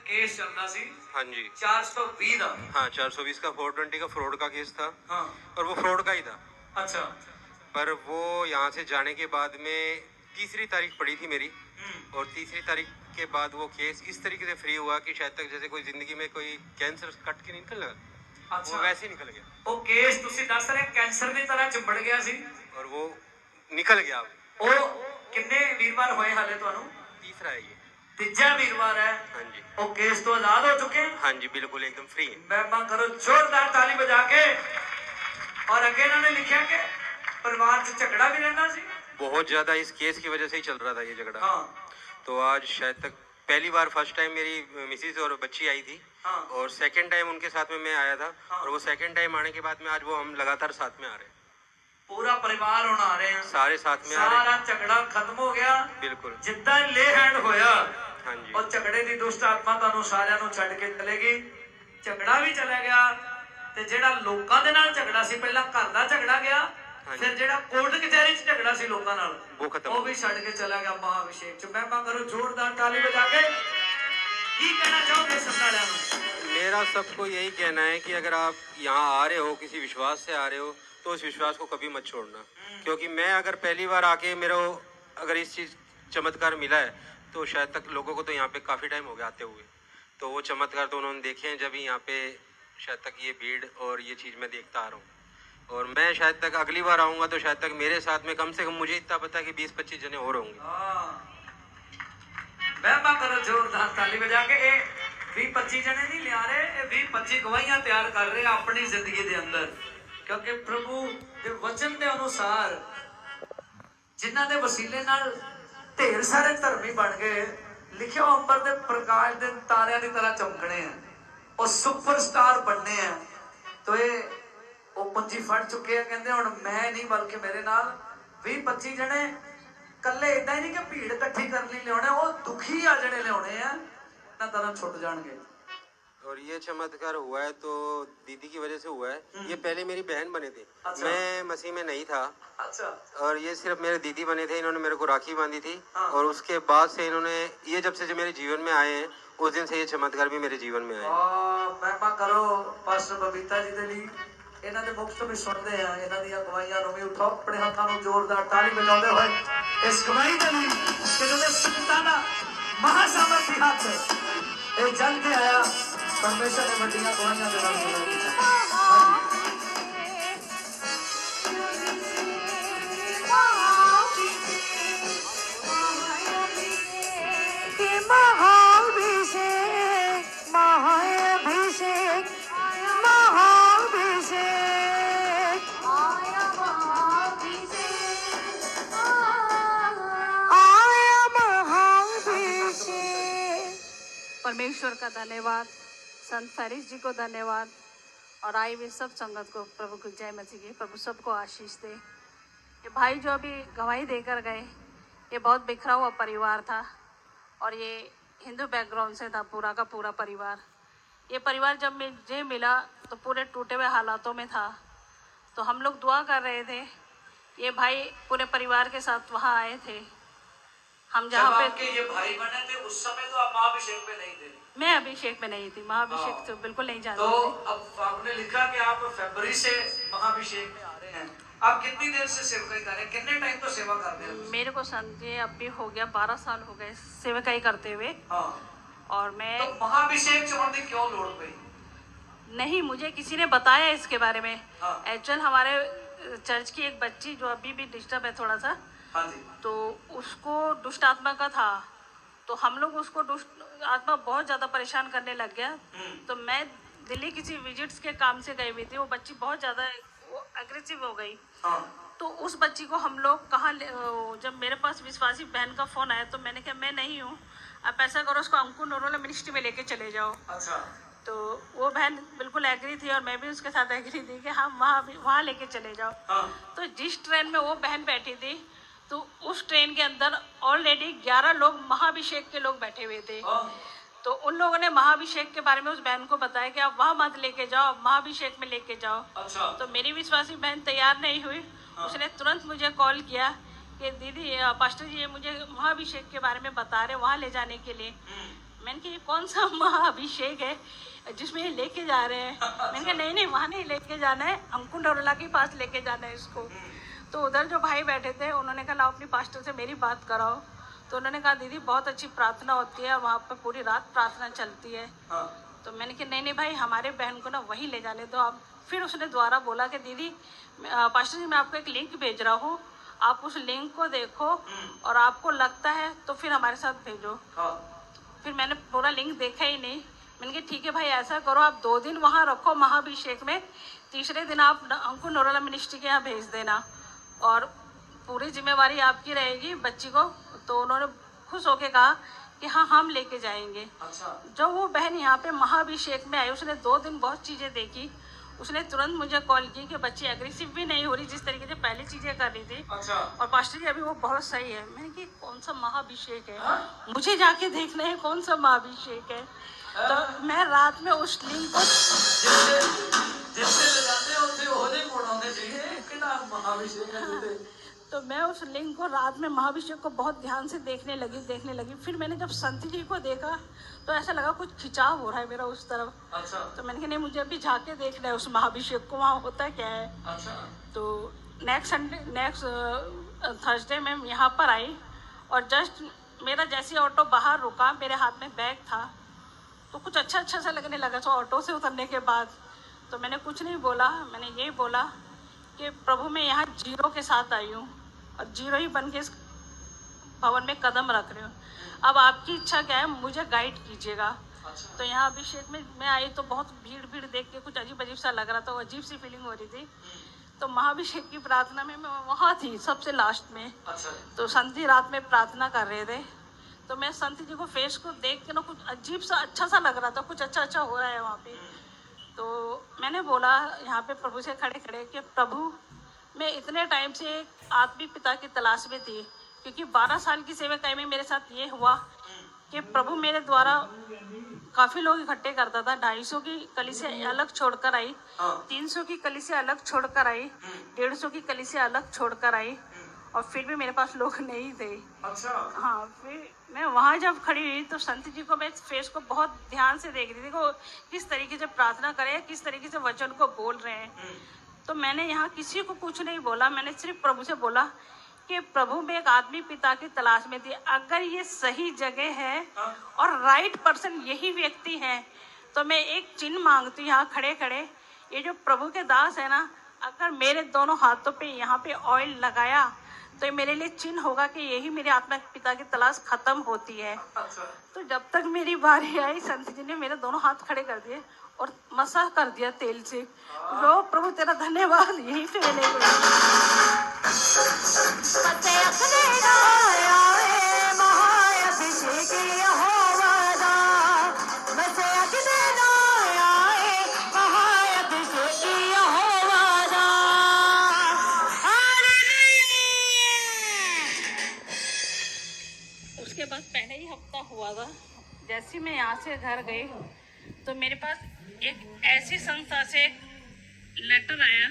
Case चलता सी। हाँ जी 420 का। हाँ 420 का 420 का फ्रॉड का केस था। हाँ और वो फ्रॉड का ही था। अच्छा। पर वो यहाँ से जाने के बाद में तीसरी तारीख पड़ी थी मेरी। और तीसरी तारीख के बाद वो केस इस तरीके से फ्री हुआ कि शायद तक जैसे कोई जिंदगी में कोई कैंसर कट के निकल लगा। अच्छा वो वैसे ही निकल गया। वो केस तुसी दस रहे कैंसर की तरह चिंबड़ गया सी और वो निकल गया। वो किन्ने वीरवार होए हाले तुहानू? तीसरा है ये। तीजा वीरवार है। हाँ जी वो केस तो आजाद हो चुके हैं। हाँ जी बिल्कुल एकदम फ्री है। महिमा करो जोरदार ताली बजा के। और अगे इन्होंने लिखा कि परिवार से झगड़ा भी रहना सी। बहुत ज्यादा इस केस की वजह से ही चल रहा था ये झगड़ा। हाँ तो आज शायद तक पहली बार फर्स्ट टाइम मेरी मिसेज और बच्ची आई थी। हाँ और सेकंड टाइम उनके साथ में मैं आया था। हाँ। और वो सेकंड टाइम आने के बाद में आज वो हम लगातार साथ में आ रहे हैं। पूरा परिवार होना आ रहे हैं। सारे साथ में आ रहे सारा झगड़ा खत्म हो गया। बिल्कुल जिद्दां ले हैंड होया। हाँ जी और झगड़े की दुष्ट आत्मा तुहानू सारिਆਂ ਨੂੰ ਛੱਡ के चलेगी। झगड़ा भी चला गया ते जेड़ा लोकां दे नाल झगड़ा सी पहला घर दा झगड़ा गया। हाँ जी। फिर जेड़ा कोर्ट कचहरी च झगड़ा सी लोकां नाल वो खत्म वो भी छੱਡ के चला गया महाअभिषेक च। महिमा करो जोरदार ताली बजा के। की कहना चाहोगे सुनने वालों को? मेरा सबको यही कहना है कि अगर आप यहाँ आ रहे हो किसी विश्वास से आ रहे हो तो उस विश्वास को कभी मत छोड़ना। क्योंकि मैं अगर पहली बार आके मेरा अगर इस चीज़ चमत्कार मिला है तो शायद तक लोगों को तो यहाँ पे काफ़ी टाइम हो गया आते हुए। तो वो चमत्कार तो उन्होंने देखे हैं जब ही यहाँ पे शायद तक ये भीड़ और ये चीज़ मैं देखता आ रहा हूँ। और मैं शायद तक अगली बार आऊँगा तो शायद तक मेरे साथ में कम से कम मुझे इतना पता है कि 20-25 जने और होंगे। महिमा करो जोरदार ताली बजा के। 20-25 जने नहीं लिया रहे, 20-25 गवाहियां तैयार कर रहे अपनी जिंदगी के अंदर। क्योंकि प्रभु के वचन के अनुसार जिन्हां दे वसीले नाल ढेर सारे धर्मी बन गए। लिखियो अंबर दे प्रकाश दे तारियां की तरह चमकने हैं और सुपरस्टार बनने हैं। तो ये वो पंजी फड़ चुके हैं। कहते हुण मैं नहीं बल्कि मेरे नाल 20-25 जने कल्ले इदा ही नहीं कि भीड़ इकट्ठी करनी लियाने, वो दुखी आ जने लियाने हैं ना तरह छुट जाएंगे। और ये चमत्कार हुआ है तो दीदी की वजह से हुआ है। ये पहले मेरी बहन बने थे। अच्छा। मैं मसीह में नहीं था। अच्छा और ये सिर्फ मेरे दीदी बने थे। इन्होंने मेरे को राखी बांधी थी। हाँ। और उसके बाद से इन्होंने ये जब से जो मेरे जीवन में आए हैं उस दिन से ये चमत्कार भी मेरे जीवन में आए हैं। महिमा करो पास्टर बबीता जी दे लिए। इन्हां दे मुख तो भी सुनते हैं, इन्हां दी गवाहियां नूं भी उठाओ अपने हाथों में जोरदार ताली बजाते हुए इस गवाही दे लिए कि जो संतां दा महासामर्थी हाथ ये जल के आया। परमेश्वर ने बड़ियां गवाहियां दे नाल परमेश्वर का धन्यवाद, संत फैरिस जी को धन्यवाद और आई हुई सब संगत को प्रभु की जय मसीह की। प्रभु सबको आशीष दे। ये भाई जो अभी गवाही देकर गए ये बहुत बिखरा हुआ परिवार था और ये हिंदू बैकग्राउंड से था पूरा का पूरा परिवार। ये परिवार जब मुझे मिला तो पूरे टूटे हुए हालातों में था। तो हम लोग दुआ कर रहे थे। ये भाई पूरे परिवार के साथ वहाँ आए थे। हम जहाँ पे ये भाई बने थे उस समय तो आप महाअभिषेक में नहीं थे। मैं अभिषेक में नहीं थी, महाअभिषेक तो बिल्कुल नहीं जानती तो थी। अब आपने लिखा कि आप फरवरी से महाअभिषेक में आ रहे हैं। आप कितनी देर से सेवकाई कर रहे हैं? कितने टाइम तो सेवा कर रहे हैं? मेरे को समझे अब भी हो गया 12 साल हो गए सेवकाई करते हुए। हाँ। और मैं तो महाअभिषेक चुनने की क्यों लोड़ पई? नहीं, मुझे किसी ने बताया इसके बारे में। हाँ। एक्चुअल हमारे चर्च की एक बच्ची जो अभी भी डिस्टर्ब है थोड़ा सा, हाँ जी। तो उसको दुष्ट आत्मा का था। तो हम लोग उसको दुष्ट आत्मा बहुत ज़्यादा परेशान करने लग गया। तो मैं दिल्ली किसी विजिट्स के काम से गई हुई थी। वो बच्ची बहुत ज़्यादा एग्रेसिव हो गई। हाँ। तो उस बच्ची को हम लोग कहाँ जब मेरे पास विश्वासी बहन का फ़ोन आया तो मैंने कहा मैं नहीं हूँ, आप ऐसा करो उसको अंकुर नरोला मिनिस्ट्री में लेके चले जाओ। अच्छा। तो वो बहन बिल्कुल एग्री थी और मैं भी उसके साथ एग्री थी कि हम वहाँ लेके चले जाओ। हाँ। तो जिस ट्रेन में वो बहन बैठी थी तो उस ट्रेन के अंदर ऑलरेडी 11 लोग महाअभिषेक के लोग बैठे हुए थे। हाँ। तो उन लोगों ने महाअभिषेक के बारे में उस बहन को बताया कि आप वहाँ मत लेके जाओ, आप महाअभिषेक में लेके जाओ। अच्छा। तो मेरी विश्वासी बहन तैयार नहीं हुई। हाँ। उसने तुरंत मुझे कॉल किया कि दीदी पास्टर जी ये मुझे महाअभिषेक के बारे में बता रहे वहाँ ले जाने के लिए। मैंने कहा ये कौन सा महाअभिषेक है जिसमें ये लेके जा रहे हैं। मैंने कहा नहीं नहीं, वहाँ नहीं लेके जाना है, अंकुर नरोला के पास लेके जाना है इसको। तो उधर जो भाई बैठे थे उन्होंने कहा लाओ अपनी पास्टर से मेरी बात कराओ। तो उन्होंने कहा दीदी बहुत अच्छी प्रार्थना होती है, वहाँ पर पूरी रात प्रार्थना चलती है। तो मैंने कहा नहीं नहीं भाई, हमारे बहन को ना वहीं ले जाने दो आप। फिर उसने दोबारा बोला कि दीदी पास्टर जी मैं आपको एक लिंक भेज रहा हूँ, आप उस लिंक को देखो और आपको लगता है तो फिर हमारे साथ भेजो। फिर मैंने पूरा लिंक देखा ही नहीं। मैंने कहा ठीक है भाई, ऐसा करो आप 2 दिन वहाँ रखो महाअभिषेक में, तीसरे दिन आप अंकुर नरोला मिनिस्ट्री के यहाँ भेज देना और पूरी जिम्मेवारी आपकी रहेगी बच्ची को। तो उन्होंने खुश होके कहा कि हाँ हम लेके जाएंगे। अच्छा। जब वो बहन यहाँ पे महाअभिषेक में आई, उसने 2 दिन बहुत चीज़ें देखी। उसने तुरंत मुझे कॉल की कि बच्ची एग्रेसिव भी नहीं हो रही जिस तरीके से पहले चीज़ें कर रही थी। अच्छा। और पास्टर जी अभी वो बहुत सही है। मैंने कहा कौन सा महाअभिषेक है? मुझे जाके देखना है कौन सा महाअभिषेक है। तो मैं रात में उस लिंक को तो मैं उस लिंक को रात में महाअभिषेक को बहुत ध्यान से देखने लगी। फिर मैंने जब संत जी को देखा तो ऐसा लगा कुछ खिंचाव हो रहा है मेरा उस तरफ। अच्छा। तो मैंने कहा नहीं, मुझे अभी जाके देखना है उस महाअभिषेक को, वहाँ होता क्या है। अच्छा। तो नेक्स्ट थर्सडे मैं यहाँ पर आई और जस्ट मेरा जैसे ऑटो बाहर रुका, मेरे हाथ में बैग था तो कुछ अच्छा सा लगने लगा। तो ऑटो से उतरने के बाद तो मैंने कुछ नहीं बोला, मैंने यही बोला कि प्रभु मैं यहाँ जीरो के साथ आई हूँ और जीरो ही बन के इस भवन में कदम रख रही हूँ। अब आपकी इच्छा क्या है, मुझे गाइड कीजिएगा। तो यहाँ अभिषेक में मैं आई तो बहुत भीड़ देख के कुछ अजीब सा लग रहा था, अजीब सी फीलिंग हो रही थी। तो महाअभिषेक की प्रार्थना में मैं वहाँ थी सबसे लास्ट में। अच्छा। तो संत जी रात में प्रार्थना कर रहे थे तो मैं संत जी को फेस को देख के ना कुछ अजीब सा अच्छा सा लग रहा था, कुछ अच्छा हो रहा है वहाँ पे। तो मैंने बोला यहाँ पे प्रभु से खड़े कि प्रभु मैं इतने टाइम से एक आत्मिक पिता की तलाश में थी, क्योंकि 12 साल की सेवकाई में मेरे साथ ये हुआ कि प्रभु मेरे द्वारा काफ़ी लोग इकट्ठे करता था। 250 की कलीसिया अलग छोड़कर आई, 300 की कलीसिया अलग छोड़कर आई, 150 की कलीसिया अलग छोड़कर आई और फिर भी मेरे पास लोग नहीं थे। अच्छा। हाँ, फिर मैं वहाँ जब खड़ी हुई तो संत जी को मैं फेस को बहुत ध्यान से देख रही थी कि किस तरीके से प्रार्थना करे, किस तरीके से वचन को बोल रहे हैं। तो मैंने यहाँ किसी को कुछ नहीं बोला, मैंने सिर्फ प्रभु से बोला कि प्रभु मैं एक आदमी पिता की तलाश में थी, अगर ये सही जगह है और राइट पर्सन यही व्यक्ति है तो मैं एक चिन्ह मांगती हूँ यहाँ खड़े ये जो प्रभु के दास है ना, अगर मेरे दोनों हाथों पे यहाँ पे ऑयल लगाया तो ये मेरे लिए चिन्ह होगा कि यही मेरे आत्मा पिता की तलाश खत्म होती है। तो जब तक मेरी बारी आई संत जी ने मेरे दोनों हाथ खड़े कर दिए और मसाज कर दिया तेल से। लो प्रभु तेरा धन्यवाद, यही पे मैंने उसके बाद पहले ही हफ्ता हुआ था, जैसे मैं यहाँ से घर गई तो मेरे पास एक ऐसी संस्था से लेटर आया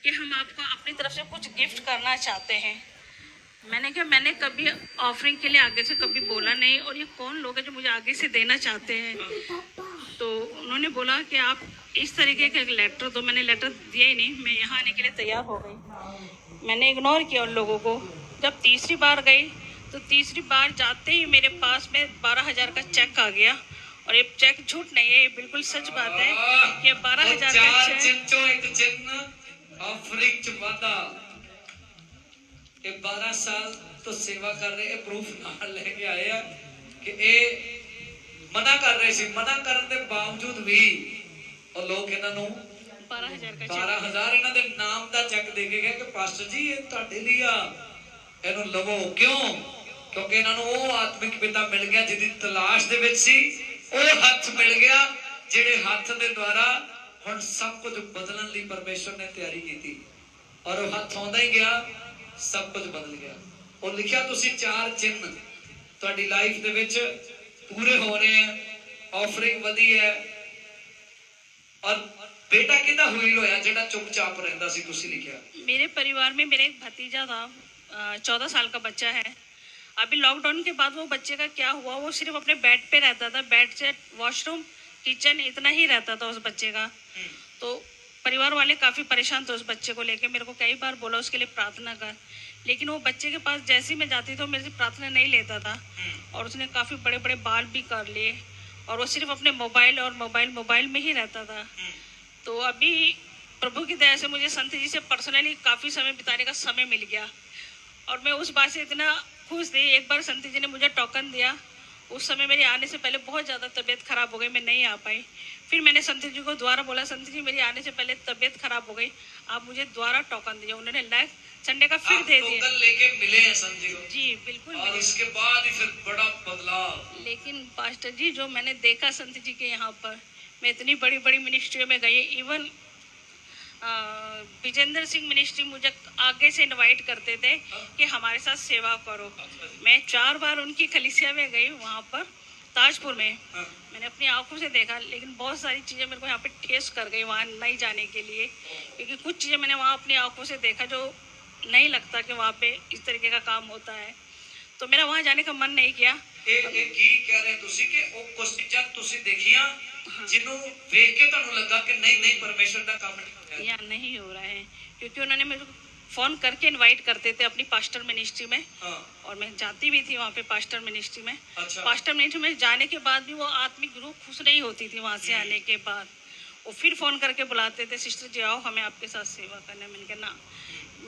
कि हम आपको अपनी तरफ से कुछ गिफ्ट करना चाहते हैं। मैंने कहा मैंने कभी ऑफरिंग के लिए आगे से कभी बोला नहीं और ये कौन लोग हैं जो मुझे आगे से देना चाहते हैं। तो उन्होंने बोला कि आप इस तरीके का एक लेटर दो। मैंने लेटर दिया ही नहीं, मैं यहाँ आने के लिए तैयार हो गई। मैंने इग्नोर किया उन लोगों को। जब तीसरी बार गई तो तीसरी बार जाते ही मेरे पास में 12,000 का चेक आ गया और ये चेक झूठ नहीं है, ये बिल्कुल सच बात है कि 12,000 का चेक। ये 12 साल तो सेवा कर रहे हैं, प्रूफ नाल लेके आए हैं कि ये मना कर रहे सी, मना करने के बावजूद भी और लोग इन्हों 12,000 इन्हों के नाम का चेक दे के गए कि पास्टर जी ये तुहाडे लिए आ, इन्हों लवो। क्यों? क्योंकि इन्हों वो आत्मिक पिता मिल गया जिहदी तलाश दे विच सी, वो हथ मिल गया जिहड़े हथ दे द्वारा हुण सब कुछ बदलण लई परमेश्वर ने तैयारी की और वो हथ आउंदा ही गया, सब कुछ बदल गया। और लिखिया तुसी 4 चिन्ह तुहाडी लाइफ दे विच पूरे हो रहे हैं, ऑफरिंग वधी है। और बेटा किदा हुई होया जेड़ा चुपचाप रहंदा सी, तुसी लिखिया। मेरे परिवार में मेरा एक भतीजा था, 14 साल का बच्चा है अभी लॉकडाउन के बाद वो बच्चे का क्या हुआ, वो सिर्फ अपने बेड पे रहता था, बेड से वॉशरूम किचन इतना ही रहता था उस बच्चे का। तो परिवार वाले काफ़ी परेशान थे उस बच्चे को लेके, मेरे को कई बार बोला उसके लिए प्रार्थना कर, लेकिन वो बच्चे के पास जैसे ही मैं जाती तो मेरे से प्रार्थना नहीं लेता था, और उसने काफ़ी बड़े बड़े बाल भी कर लिए, और वो सिर्फ अपने मोबाइल और मोबाइल में ही रहता था। तो अभी प्रभु की दया से मुझे संत जी से पर्सनली काफ़ी समय बिताने का समय मिल गया, और मैं उस बात से इतना खुश थी। एक बार संत जी ने मुझे टोकन दिया, उस समय मेरे आने से पहले बहुत ज़्यादा तबीयत खराब हो गई, मैं नहीं आ पाई। फिर मैंने संत जी को दोबारा बोला, संत जी मेरी आने से पहले तबीयत खराब हो गई, आप मुझे दोबारा टोकन दीजिए। उन्होंने नेक्स्ट संडे का फिर दे दिया। टोकन लेके मिले हैं संत जी को? जी बिल्कुल और मिले। उसके बाद ही फिर बड़ा बदलाव। लेकिन पास्टर जी जो मैंने देखा संत जी के यहाँ पर, मैं इतनी बड़ी बड़ी मिनिस्ट्रियों में गई, इवन विजेंद्र सिंह मिनिस्ट्री मुझे आगे से इनवाइट करते थे कि हमारे साथ सेवा करो। मैं 4 बार उनकी कलीसिया में गई, वहाँ पर ताजपुर में मैंने अपनी आंखों से देखा, लेकिन बहुत सारी चीज़ें मेरे को यहाँ पे ठेस कर गई वहाँ नहीं जाने के लिए, क्योंकि कुछ चीज़ें मैंने वहाँ अपनी आंखों से देखा जो नहीं लगता कि वहाँ पे इस तरीके का काम होता है, तो मेरा वहाँ जाने का मन नहीं किया। ਇਹ ਕੀ ਕਹਿ ਰਹੇ ਤੁਸੀਂ ਕਿ ਉਹ ਕੁਝ ਚੀਜ਼ਾਂ ਤੁਸੀਂ ਦੇਖੀਆਂ ਜਿਹਨੂੰ ਵੇਖ ਕੇ ਤੁਹਾਨੂੰ ਲੱਗਾ ਕਿ नहीं नहीं परमेश्वर ਦਾ ਕੰਮ नहीं हो रहा या नहीं हो रहा है, क्योंकि उन्होंने मेरे को फ़ोन करके इनवाइट करते थे अपनी पास्टर मिनिस्ट्री में, हाँ। और मैं जाती भी थी वहाँ पे पास्टर मिनिस्ट्री में। अच्छा। पास्टर मिनिस्ट्री में जाने के बाद भी वो आत्मिक रूह खुश नहीं होती थी वहाँ से आने के बाद, वो फिर फ़ोन करके बुलाते थे, सिस्टर जी आओ हमें आपके साथ सेवा करना है। मैंने कहा ना,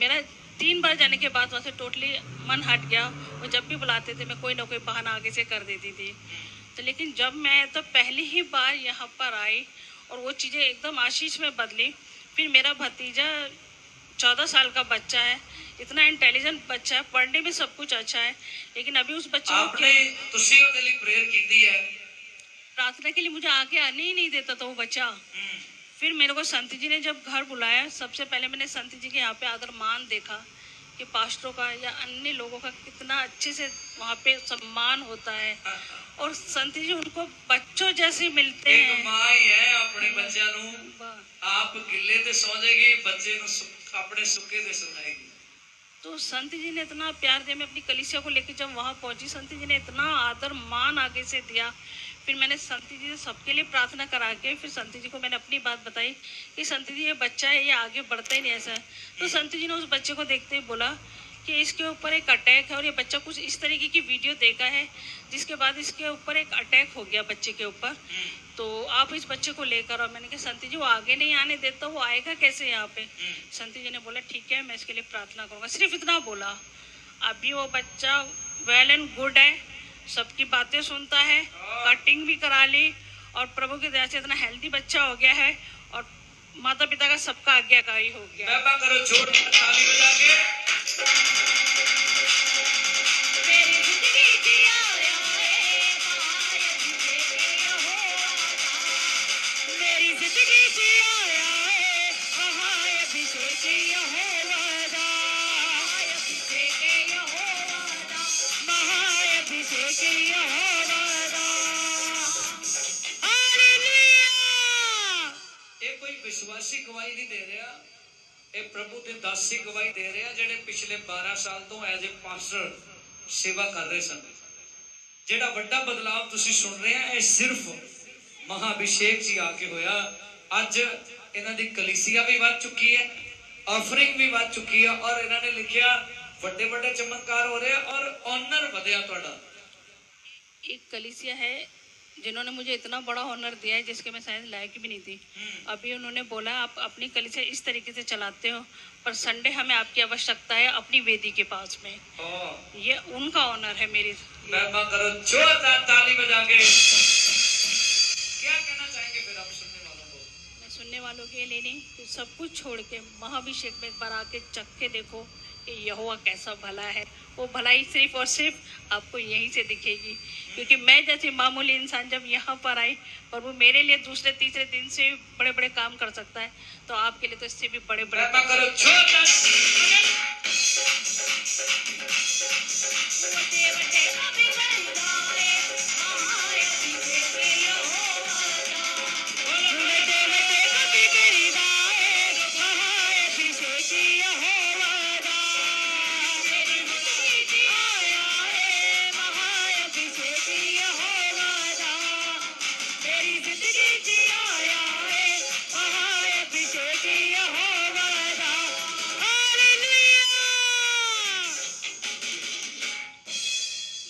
मेरा 3 बार जाने के बाद वहाँ से टोटली मन हट गया। वो जब भी बुलाते थे मैं कोई ना कोई बहाना आगे से कर देती थी। तो लेकिन जब मैं तो पहली ही बार यहाँ पर आई और वो चीज़ें एकदम आशीष में बदली। फिर मेरा भतीजा 14 साल का बच्चा है, इतना इंटेलिजेंट बच्चा है, पढ़ने में सब कुछ अच्छा है, लेकिन अभी उस बच्चे को आपने ਤੁਸੀਂ ਉਹਦੇ ਲਈ प्रेयर ਕੀਤੀ है? प्रार्थना के लिए मुझे आगे आने ही नहीं देता था वो बच्चा। फिर मेरे को संत जी ने जब घर बुलाया, सबसे पहले मैंने संत जी के यहाँ पे आदर मान देखा कि पास्टरों का या अन्य लोगों का कितना अच्छे से वहाँ पे सम्मान होता है, और संत जी उनको बच्चों जैसे मिलते एक हैं। माँ ही है अपने बच्चों ਨੂੰ वाह। आप गिले ते सौ जाएगी, बच्चे ਨੂੰ अपने सुखे ते सुनाएगी। तो संत जी ने इतना प्यार दिया। मैं अपनी कलीसिया को लेकर जब वहाँ पहुँची, संत जी ने इतना आदर मान आगे से दिया। फिर मैंने संत जी से सबके लिए प्रार्थना करा के फिर संत जी को मैंने अपनी बात बताई कि संत जी ये बच्चा है, ये आगे बढ़ता ही नहीं ऐसा है। तो संत जी ने उस बच्चे को देखते ही बोला कि इसके ऊपर एक अटैक है, और ये बच्चा कुछ इस तरीके की वीडियो देखा है जिसके बाद इसके ऊपर एक अटैक हो गया बच्चे के ऊपर, तो आप इस बच्चे को लेकर आओ। मैंने कहा संत जी वो आगे नहीं आने देता, वो आएगा कैसे यहाँ पे? संत जी ने बोला ठीक है मैं इसके लिए प्रार्थना करूँगा, सिर्फ इतना बोला। अभी वो बच्चा वेल एंड गुड है, सबकी बातें सुनता है, कटिंग भी करा ली, और प्रभु की दया से इतना हेल्दी बच्चा हो गया है, और माता पिता का सबका आज्ञाकारी हो गया। मैं करो जोरदार ताली बजा के। विश्वासी गवाही नहीं दे रहा, ये प्रभु के दासी गवाही दे रहे हैं जेडे पिछले 12 साल तो एज ए पास्टर सेवा कर रहे सन। जेड़ा बड़ा बदलाव तुसी सुन रहे हैं ये सिर्फ महाअभिषेक जी आके होया। अज इन्हां दी कलीसिया भी वध चुकी है, ऑफरिंग भी वध चुकी है, और इन्होंने लिखिया बड़े बड़े चमत्कार हो रहे हैं और ऑनर बढ़िया। तुहाडा एक कलीसिया है जिन्होंने मुझे इतना बड़ा ऑनर दिया है जिसके मैं शायद लायक भी नहीं थी। अभी उन्होंने बोला आप अपनी कलीसिया इस तरीके से चलाते हो, पर संडे हमें आपकी आवश्यकता है अपनी वेदी के पास में। ये उनका ऑनर है मेरे। महिमा करो जोरदार ताली बजा के। क्या कहना चाहेंगे फिर आप सुनने वालों को? मैं सुनने वालों के लिए नहीं, तो सब कुछ छोड़ के महाअभिषेक में एक बार आके चख के देखो कि यहोवा कैसा भला है। वो भलाई सिर्फ और सिर्फ आपको यहीं से दिखेगी, क्योंकि मैं जैसे मामूली इंसान जब यहाँ पर आई, पर वो मेरे लिए दूसरे तीसरे दिन से बड़े बड़े काम कर सकता है, तो आपके लिए तो इससे भी बड़े बड़े महिमा करो जोरदार। जिंदगी च आया है महाअभिषेक यहोवा दा हालेलुया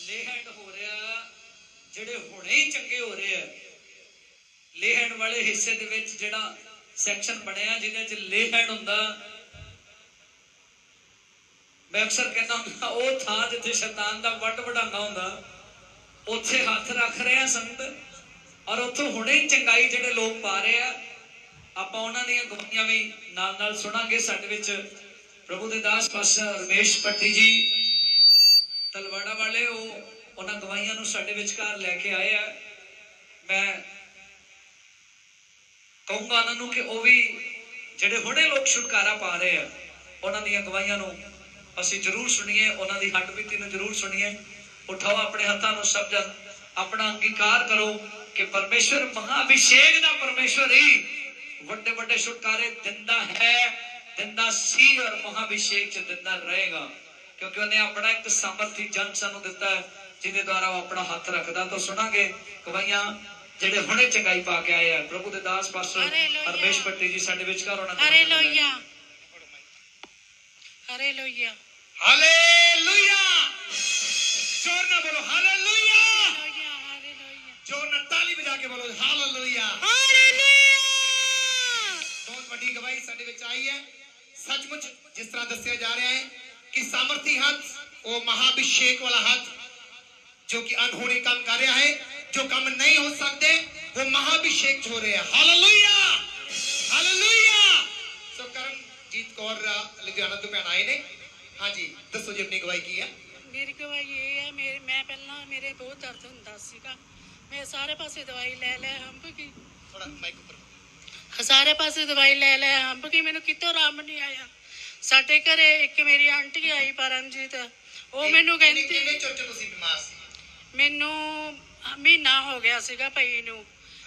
ਲੇਹੈਂਡ ਹੋ ਰਿਹਾ ਜਿਹੜੇ ਹੁਣੇ ਹੀ ਚੰਗੇ ਹੋ ਰਹੇ ਆ ਲੇਹੈਂਡ ਵਾਲੇ ਹਿੱਸੇ ਦੇ ਵਿੱਚ ਜਿਹੜਾ ਸੈਕਸ਼ਨ ਬਣਿਆ ਜਿਹਦੇ ਚ ਲੇਹੈਂਡ ਹੁੰਦਾ ਮੈਂ ਅਕਸਰ ਕਹਿੰਦਾ ਹੁੰਦਾ ਉਹ ਥਾਂ ਜਿੱਥੇ ਸ਼ੈਤਾਨ ਦਾ ਵੱਡ ਵਡਾਂਗਾ ਹੁੰਦਾ ਉੱਥੇ ਹੱਥ ਰੱਖ ਰਹੇ ਆ ਸੰਗਤ ਔਰ ਉੱਥੋਂ ਹੁਣੇ ਹੀ ਚੰਗਾਈ ਜਿਹੜੇ ਲੋਕ ਪਾ ਰਹੇ ਆ ਆਪਾਂ ਉਹਨਾਂ ਦੀਆਂ ਗਵਾਹੀਆਂ ਵੀ ਨਾਲ ਨਾਲ ਸੁਣਾਂਗੇ ਸਾਡੇ ਵਿੱਚ ਪ੍ਰਭੂ ਦੇ ਦਾਸ ਪਾਸਟਰ ਰਮੇਸ਼ ਪੱਟੀ ਜੀ ਤਲਵਾੜਾ ਵਾਲੇ ਉਹ ਉਹਨਾਂ ਗਵਾਹੀਆਂ ਨੂੰ ਸਾਡੇ ਵਿਚਕਾਰ ਲੈ ਕੇ ਆਏ ਆ ਮੈਂ ਕਹੂੰਗਾ ਉਹਨਾਂ ਨੂੰ ਕਿ ਉਹ ਵੀ ਜਿਹੜੇ ਹੁਣੇ ਲੋਕ ਛੁਟਕਾਰਾ ਪਾ ਰਹੇ ਆ ਉਹਨਾਂ ਦੀਆਂ ਗਵਾਹੀਆਂ ਨੂੰ ਅਸੀਂ ਜ਼ਰੂਰ ਸੁਣੀਏ ਉਹਨਾਂ ਦੀ ਹੱਡ ਬੀਤੀ ਨੂੰ ਜ਼ਰੂਰ ਸੁਣੀਏ ਉਠਾਓ ਆਪਣੇ ਹੱਥਾਂ ਨੂੰ ਸਭ ਜਨ ਆਪਣਾ ਅੰਗੀਕਾਰ ਕਰੋ ਕਿ ਪਰਮੇਸ਼ਵਰ ਮਹਾਅਭਿਸ਼ੇਕ ਦਾ ਪਰਮੇਸ਼ਵਰ ਹੀ ਵੱਡੇ ਵੱਡੇ ਛੁਟਕਾਰੇ ਦਿੰਦਾ ਹੈ ਦਿੰਦਾ ਸੀ ਔਰ ਮਹਾਅਭਿਸ਼ੇਕ ਚ ਦਿੰਦਾ ਰਹੇਗਾ ਕਿਉਂਕਿ ਉਹਨੇ ਆਪਣਾ ਇੱਕ ਸਾਮਰਥੀ ਜਨ ਸਾਨੂੰ ਦਿੱਤਾ ਹੈ ਜਿਹਦੇ ਦੁਆਰਾ ਉਹ ਆਪਣਾ ਹੱਥ ਰੱਖਦਾ ਤਾਂ ਸੁਣਾਂਗੇ ਗਵਾਹੀਆਂ ਜਿਹੜੇ ਹੁਣੇ ਚੰਗਾਈ ਪਾ ਕੇ ਆਏ ਆ ਪ੍ਰਭੂ ਦੇ ਦਾਸ ਪਾਸਟਰ ਰਮੇਸ਼ ਪੱਟੀ ਜੀ ਸਾਡੇ ਵਿਚਕਾਰ ਉਹਨਾਂ ਹਾਲੇਲੂਇਆ ਹਾਲੇਲੂਇਆ हालेलुया जोर ना बोलो हालेलुया ਹਾਲੇਲੂਇਆ जोर ना ताली बजा के बोलो हालेलुया ਹਾਲੇਲੂਇਆ बहुत बड़ी गवाही साडे विच आई है सचमुच जिस तरह दस्सिया जा रहा है कि सामर्थी हाथ वो महाअभिषेक वाला हाथ जो कि अनहोनी काम कर रहा है जो काम नहीं हो सकते वो महाअभिषेक हो रहे हैं हालेलुया हालेलुया सो करमजीत कौर लुधियाना तो भैन आए ने हाँ जी दसो जी अपनी गवाही की है ਮੇਰੀ ਗਵਾਹੀ ਇਹ ਹੈ ਮੈਂ ਪਹਿਲਾਂ ਮੇਰੇ ਬਹੁਤ ਦਰਦ ਹੁੰਦਾ ਸੀਗਾ ਮੈਂ ਸਾਰੇ ਪਾਸੇ ਦਵਾਈ ਲੈ ਹੰਬ ਗਈ थोड़ा माइक ऊपर ਸਾਰੇ ਪਾਸੇ ਦਵਾਈ ਲੈ ਹੰਬ ਗਈ ਮੈਨੂੰ ਕਿਤੋਂ ਆਰਾਮ ਨਹੀਂ ਆਇਆ ਸਾਡੇ ਘਰੇ ਇੱਕ ਮੇਰੀ ਆਂਟੀ ਆਈ ਪਰਮਜੀਤ ਉਹ ਮੈਨੂੰ ਕਹਿੰਦੀ ਕਿੰਨੇ ਚਿਰ ਤੋਂ ਤੁਸੀਂ ਬਿਮਾਰ ਸੀ ਮੈਨੂੰ ਮਹੀਨਾ ਹੋ ਗਿਆ ਸੀਗਾ ਪਈ ਨੂੰ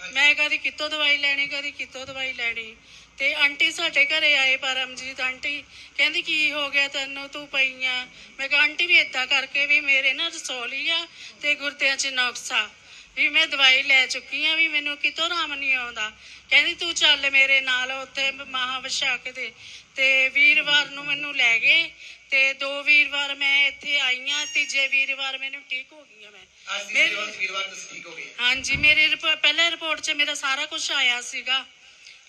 ਮੈਂ ਕਦੀ ਕਿਤੋਂ ਦਵਾਈ ਲੈਣੀ ਕਦੀ ਕਿਤੋਂ ਦਵਾਈ ਲੈਣੀ ਤੇ ਆਂਟੀ ਸਾਡੇ ਘਰੇ ਆਏ ਪਰਮਜੀਤ ਆਂਟੀ ਕਹਿੰਦੀ ਕੀ ਹੋ ਗਿਆ ਤੈਨੂੰ ਤੂੰ ਪਈ ਆ ਮੈਂ ਕਿਹਾ ਆਂਟੀ ਵੀ ਏਦਾਂ ਕਰਕੇ ਵੀ ਮੇਰੇ ਨਾ ਰਸੌਲੀ ਆ ਤੇ ਗੁਰਦਿਆਂ 'ਚ ਨੁਕਸ ਆ ਵੀ ਮੈਂ ਦਵਾਈ ਲੈ ਚੁੱਕੀ ਆ ਵੀ ਮੈਨੂੰ ਕਿਤੋਂ ਆਰਾਮ ਨਹੀਂ ਆਉਂਦਾ ਕਹਿੰਦੀ ਤੂੰ ਚੱਲ ਮੇਰੇ ਨਾਲ ਉੱਥੇ ਮਹਾਵਿਸ਼ਾਕ ਦੇ ਤੇ ਵੀਰਵਾਰ ਨੂੰ ਮੈਨੂੰ ਲੈ ਗਏ ਤੇ 2 ਵੀਰਵਾਰ ਮੈਂ ਇੱਥੇ ਆਈ ਆ ਤੀਜੇ ਵੀਰਵਾਰ ਮੈਨੂੰ ਠੀਕ ਹੋ ਗਈ ਆ ਮੈਂ आज तीसरे वीरवार तो ठीक हो गए ਹਾਂਜੀ ਮੇਰੀ ਪਹਿਲੇ ਰਿਪੋਰਟ 'ਚ ਮੇਰਾ ਸਾਰਾ ਕੁਝ ਆਇਆ ਸੀਗਾ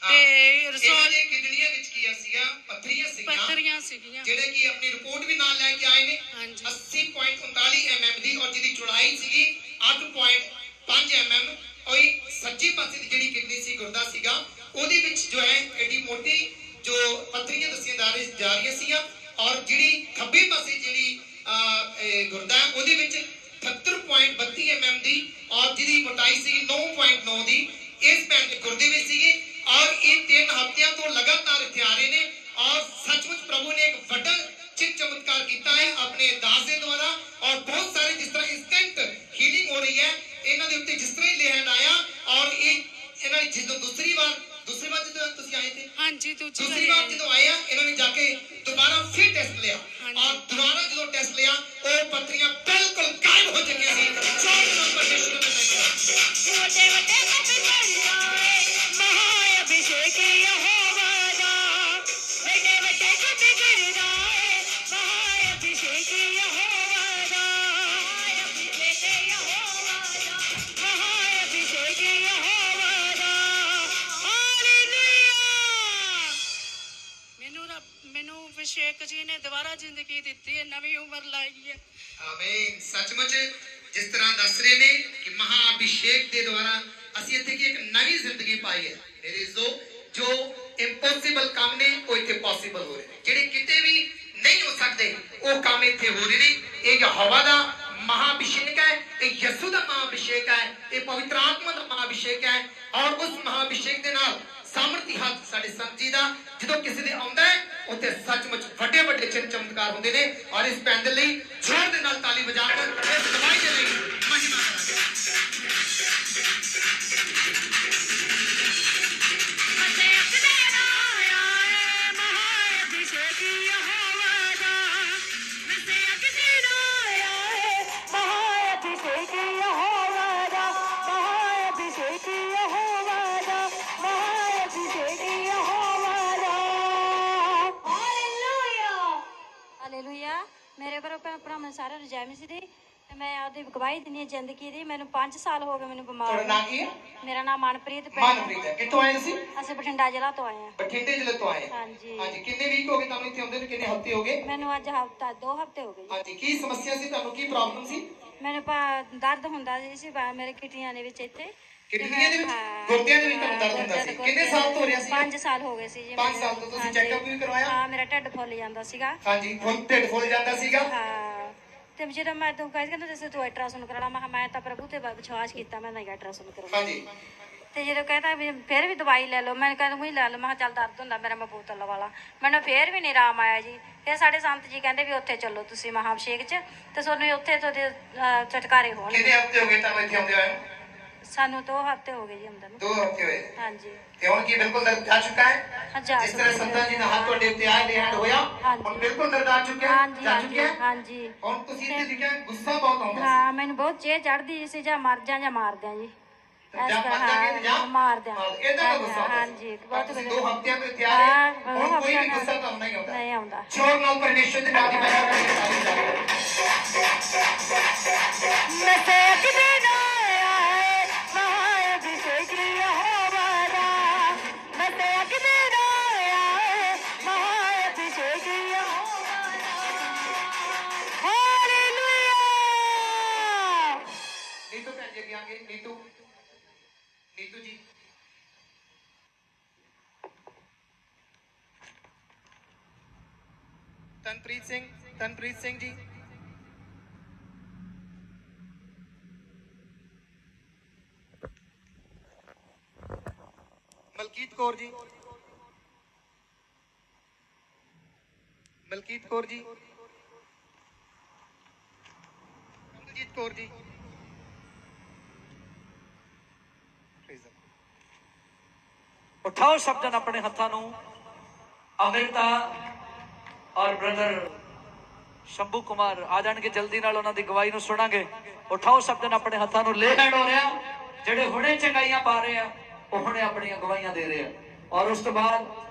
ਤੇ ਇਹਨਾਂ ਰਸੌਲ ਦੇ ਕਿਡਨੀਆਂ ਵਿੱਚ ਕੀ ਸੀਗਾ ਪੱਥਰੀਆਂ ਸੀਗੀਆਂ ਜਿਹੜੇ ਕਿ ਆਪਣੀ ਰਿਪੋਰਟ ਵੀ ਨਾਲ ਲੈ ਕੇ ਆਏ ਨੇ ਹਾਂਜੀ 80.39 mm ਦੀ ਔਰ ਜਿਹਦੀ ਚੌੜਾਈ ਸੀਗੀ 8.5 mm ਔਰ ਸੱਜੇ ਪਾਸੇ ਦੀ ਜਿਹੜੀ ਕਿਡਨੀ ਸੀ ਗੁਰਦਾ ਸੀਗਾ ਉਹਦੇ ਵਿੱਚ ਜੋ ਹੈ ਐਡੀ ਮੋਟੀ ਜੋ ਪੱਥਰੀਆਂ ਦੱਸੀਆਂ ਜਾ ਰਹੀਆਂ ਸੀਗੀਆਂ ਔਰ ਜਿਹੜੀ ਖੱਬੇ ਪਾਸੇ ਜਿਹੜੀ ਗੁਰਦਾ ਹੈ ਉਹਦੇ ਵਿੱਚ 78.32 mm ਦੀ ਔਰ ਜਿਹਦੀ ਮੋਟਾਈ ਸੀ 9.9 ਦੀ ਇਸ ਭੈਣ ਦੇ ਗੁਰਦੇ ਵਿੱਚ ਸੀਗੇ ਔਰ ਇਹ 3 ਹਫ਼ਤਿਆਂ ਤੋਂ ਲਗਾਤਾਰ ਇੱਥੇ ਆ ਰਹੇ ਨੇ ਔਰ ਸੱਚਮੁੱਚ ਪ੍ਰਭੂ ਨੇ ਇੱਕ ਵੱਡਾ ਚਮਤਕਾਰ ਕੀਤਾ ਹੈ ਆਪਣੇ ਦਾਸ ਦੇ ਦੁਆਰਾ ਔਰ ਬਹੁਤ ਸਾਰੇ ਜਿਸ ਤਰ੍ਹਾਂ ਇੰਸਟੈਂਟ ਹੀਲਿੰਗ ਹੋ ਰਹੀ ਹੈ ਇਹਨਾਂ ਦੇ ਉੱਤੇ ਜਿਸ ਤਰ੍ਹਾਂ ਹੀ ਲੇਹੈਂਡ ਆਇਆ ਔਰ ਇਹ ਇਹਨਾਂ ਜਦੋਂ ਦੂਸਰੀ ਵਾਰ ਜਦੋਂ ਤੁਸੀਂ ਆਏ थे ਹਾਂਜੀ दूसरी बार ਜਦੋਂ ਆਇਆ ਇਹਨਾਂ ਨੇ ਜਾ ਕੇ ਦੁਬਾਰਾ ਫਿਰ ਟੈਸਟ ਲਿਆ ਔਰ ਦੁਬਾਰਾ ਜਦੋਂ ਟੈਸਟ ਲਿਆ ਉਹ ਪੱਥਰੀਆਂ ਬਿਲਕੁਲ ਗਾਇਬ ਹੋ ਚੁੱਕੀਆਂ ਸੀ ਚੌਥ ਨੰਬਰ ਯਿਸੂ ਦੇ ਨਾਮ ਵੱਡੇ ਵੱਡੇ ਸਭ ਕਰਿਆਏ ਮਹਾਅਭਿਸ਼ੇਕ ਯਹੋਵਾ ਦਾ ਵੱਡੇ ਵੱਡੇ ਸਭ ਕਰਿਆਏ ਮਹਾਅਭਿਸ਼ੇਕ ਯਹੋਵਾ ਦਾ ਮਹਾਅਭਿਸ਼ੇਕ ਯਹੋਵਾ ਦਾ ਮਹਾਅਭਿਸ਼ੇਕ ਯਹੋਵਾ ਦਾ ਹਾਲੇਲੂਇਆ ਮੈਨੂੰ ਅਭਿਸ਼ੇਕ ਜੀ ਨੇ ਦੁਬਾਰਾ ਜ਼ਿੰਦਗੀ ਦਿੱਤੀ ਹੈ ਨਵੀਂ ਉਮਰ ਲਾਈ ਹੈ ਆਮੀਨ ਸੱਚਮੁੱਚ ਜਿਸ ਤਰ੍ਹਾਂ ਦੱਸ ਰਹੇ ਨੇ ਕਿ ਮਹਾਅਭਿਸ਼ੇਕ ਦੇ ਦੁਆਰਾ ਅਸੀਂ ਇੱਥੇ ਕੀ ਇੱਕ ਨਵੀਂ ਜ਼ਿੰਦਗੀ ਪਾਈ ਹੈ ਮੇਰੇ ਜੋ ਇੰਪੋਸੀਬਲ ਕੰਮ ਨੇ ਉਹ ਇੱਥੇ ਪੋਸੀਬਲ ਹੋ ਰਹੇ ਨੇ ਜਿਹੜੇ ਕਿਤੇ ਵੀ ਨਹੀਂ ਹੋ ਸਕਦੇ ਉਹ ਕੰਮ ਇੱਥੇ ਹੋ ਰਹੇ ਨੇ ਇਹ ਯਹੋਵਾ ਦਾ महाअभिषेक है ये यीशु ਦਾ महाअभिषेक है ये पवित्र आत्मा ਦਾ महाअभिषेक है और उस महाअभिषेक ਦੇ ਨਾਲ ਸਾਮਰਥੀ ਹੱਥ ਸਾਡੇ ਸੰਤ ਜੀ ਦਾ ਜਦੋਂ ਕਿਸੇ ਦੇ ਆਉਂਦਾ ਹੈ ਉੱਥੇ ਸੱਚਮੁੱਚ ਵੱਡੇ ਵੱਡੇ ਚਿੰਨ ਚਮਤਕਾਰ ਹੁੰਦੇ ਨੇ ਔਰ ਇਸ ਪੈਨ ਦੇ ਲਈ ਜ਼ੋਰ ਦੇ ਨਾਲ ਤਾਲੀ ਵਜਾ ਕੇ ਇਸ ਦਵਾਈ ਦੇ ਲਈ ਮਹਿਮਾ ਮਹਾਅਭਿਸ਼ੇਕ ਯਹੋਵਾ ਦਾ ਮਹਾਅਭਿਸ਼ੇਕ ਯਹੋਵਾ ਜੈ ਮਸੀਹ ਦੀ ਤੇ ਮੈਂ ਆਪਦੀ ਗਵਾਹੀ ਦਿੰਦੀ ਹਾਂ ਜ਼ਿੰਦਗੀ ਦੀ। ਮੈਨੂੰ 5 ਸਾਲ ਹੋ ਗਏ ਮੈਨੂੰ ਬਿਮਾਰ ਤੁਹਾਡਾ ਨਾਂ ਕੀ ਹੈ? ਮੇਰਾ ਨਾਮ ਮਨਪ੍ਰੀਤ ਮਨਪ੍ਰੀਤ ਹੈ। ਕਿੱਥੋਂ ਆਏ ਤੁਸੀਂ? ਅਸੀਂ ਬਠਿੰਡਾ ਜ਼ਿਲ੍ਹਾ ਤੋਂ ਆਏ ਹਾਂ। ਬਠਿੰਡੇ ਜ਼ਿਲ੍ਹੇ ਤੋਂ ਆਏ। ਹਾਂਜੀ। ਹਾਂਜੀ, ਕਿੰਨੇ ਵੀਕ ਹੋ ਗਏ ਤੁਹਾਨੂੰ ਇੱਥੇ ਆਉਂਦੇ ਨੂੰ? ਕਿੰਨੇ ਹਫ਼ਤੇ ਹੋ ਗਏ? ਮੈਨੂੰ ਅੱਜ ਹਫਤਾ 2 ਹਫ਼ਤੇ ਹੋ ਗਏ ਜੀ। ਹਾਂਜੀ, ਕੀ ਸਮੱਸਿਆ ਸੀ ਤੁਹਾਨੂੰ? ਕੀ ਪ੍ਰੋਬਲਮ ਸੀ? ਮੈਨੂੰ ਦਰਦ ਹੁੰਦਾ ਸੀ ਮੇਰੇ ਕਿਡਨੀਆਂ ਦੇ ਵਿੱਚ ਇੱਥੇ ਕਿਡਨੀਆਂ ਦੇ ਵਿੱਚ, ਗੁਰਦਿਆਂ ਦੇ ਵਿੱਚ ਤੁਹਾਨੂੰ ਦਰਦ ਹੁੰਦਾ ਸੀ? ਕਿੰਨੇ ਸਾਲ ਤੋਂ ਹੋ ਰਿਹਾ ਸੀ? 5 ਸਾਲ ਹੋ ਗਏ ਸੀ ਜੀ। 5 ਸਾਲ ਤੋਂ ਤੁਸੀਂ ਚੈੱਕਅਪ ਵੀ ਕਰਵਾਇਆ? ਹਾਂ, ਮੇਰਾ ਢਿੱਡ ਫੁੱਲ ਜਾਂਦਾ ਸੀਗਾ। ਹਾਂਜੀ, ਢਿੱਡ ਫੁੱਲ ਜਾਂਦਾ ਸੀਗਾ। ਹਾਂ, ਤੇ ਜਦੋਂ ਮੈਂ ਤੂੰ ਕਹਿੰਦਾ ਤੂੰ ਅਲਟਰਾਸਾਊਂਡ ਕਰਾ ਲਾ, ਮੈਂ ਤਾਂ ਪ੍ਰਭੂ ਤੇ ਵਿਸ਼ਵਾਸ ਕੀਤਾ, ਮੈਂ ਨਹੀਂ ਅਲਟਰਾਸਾਊਂਡ ਕਰਾਉਣਾ। ਹਾਂਜੀ। ਤੇ ਜਦੋਂ ਕਹਿੰਦਾ ਵੀ ਫਿਰ ਵੀ ਦਵਾਈ ਲੈ ਲਓ, ਮੈਂ ਕਹਿੰਦਾ ਉਹੀ ਲੈ ਲਓ। ਮੈਂ ਕਿਹਾ ਚੱਲ ਦਰਦ ਹੁੰਦਾ ਮੇਰਾ, ਮੈਂ ਬੋਤਲ ਵਾਲਾ। ਮੈਨੂੰ ਫਿਰ ਵੀ ਨਹੀਂ ਆਰਾਮ ਆਇਆ ਜੀ। ਫਿਰ ਸਾਡੇ ਸੰਤ ਜੀ ਕਹਿੰਦੇ ਵੀ ਉੱਥੇ ਚੱਲੋ ਤੁਸੀਂ ਮਹਾਭਿਸ਼ੇਕ 'ਚ, ਤੇ ਤੁਹਾਨੂੰ ਉੱਥੇ ਤੁਹਾਡੇ ਛੁਟਕਾਰੇ ਹੋਣਗੇ। ਕਿੰਨੇ ਹਫ਼ਤੇ ਹੋ ਗਏ ਤੁਹਾਨੂੰ ਇੱਥੇ ਆਉਂਦੇ ਹੋਏ? ਸਾਨੂੰ 2 ਹਫ਼ਤੇ ਹੋ ਗਏ ਜੀ ਆਉਂਦੇ ਨੂੰ। 2 ਹਫ਼ਤੇ ਹੋਏ। ਹਾਂਜੀ। ਤੇ ਹੁਣ ਕੀ ਬਿਲਕੁਲ ਦਰਦ ਜਾ ਚੁੱਕਾ ਹੈ? ਹਜ਼ਾਰ ਜਿਸ ਤਰ੍ਹਾਂ ਸੰਤਾਂ ਜੀ ਦਾ ਹੱਥ ਤੁਹਾਡੇ ਉੱਤੇ ਆਇਆ ਦੇਹੰਡ ਹੋਇਆ, ਹੁਣ ਬਿਲਕੁਲ ਦਰਦ ਆ ਚੁੱਕਿਆ ਹੈ? ਹਾਂਜੀ ਜਾ ਚੁੱਕਿਆ ਹੈ? ਹਾਂਜੀ। ਹੁਣ ਤੁਸੀਂ ਇੱਥੇ ਲਿਖਿਆ ਗੁੱਸਾ ਬਹੁਤ ਆਉਂਦਾ ਹਾਂ, ਮੈਨੂੰ ਬਹੁਤ ਚੇਹ ਚੜ੍ਹਦੀ ਸੀ, ਜਾਂ ਮਰ ਜਾ ਜਾਂ ਮਾਰ ਦਿਆਂ ਜੀ। ਜਾਂ ਮਰ ਜਾਗੇ ਜਾਂ ਮਾਰ ਦਿਆਂ। ਇਹਦਾ ਦਾ ਗੁੱਸਾ ਆਉਂਦਾ ਸੀ। ਹਾਂਜੀ, ਬਹੁਤ ਤੁਸੀਂ ਵਧੀਆ। 2 ਹਫ਼ਤਿਆਂ ਤੋਂ ਇੱਥੇ ਆ ਰਹੇ ਹਾਂ, ਹੋ, ਹੁਣ ਕੋਈ ਵੀ ਗੁੱਸਾ ਤੁਹਾਨੂੰ ਨਹੀਂ ਆਉਂਦਾ? ਨਹੀਂ ਆਉਂਦਾ। ਸ਼ੋਰ ਨਾਲ ਪਰਮੇਸ਼ਰ ਦੇ ਨਾਮ ਦੀ ਮਹਿਮਾ ਕਰਕੇ ਤਾਰੀਫ ਕਰੋ। नीतू भैन जी आगे, नीतू नीतू जी। तनप्रीत सिंह जी। मलकीत कौर जी। मलकीत कौर जी। कमलजीत कौर जी। ਉਠਾਓ ਸ਼ਬਦਨ ਆਪਣੇ ਹੱਥਾਂ ਨੂੰ। ਅਮ੍ਰਿਤਾ ਔਰ ਬ੍ਰਦਰ ਸ਼ੰਭੂ ਕੁਮਾਰ ਆ ਜਾਣਗੇ ਜਲਦੀ ਨਾਲ, ਉਹਨਾਂ ਦੀ ਗਵਾਹੀ ਨੂੰ ਸੁਣਾਂਗੇ। ਉਠਾਓ ਸ਼ਬਦਨ ਆਪਣੇ ਹੱਥਾਂ ਨੂੰ। ਲੈ ਹੈਂਡ ਹੋ ਰਿਹਾ, ਜਿਹੜੇ ਹੁਣੇ ਚੰਗਾਈਆਂ ਪਾ ਰਹੇ ਆ ਉਹ ਹੁਣੇ ਆਪਣੀਆਂ ਗਵਾਹੀਆਂ ਦੇ ਰਹੇ ਆ। ਔਰ ਉਸ ਤੋਂ ਬਾਅਦ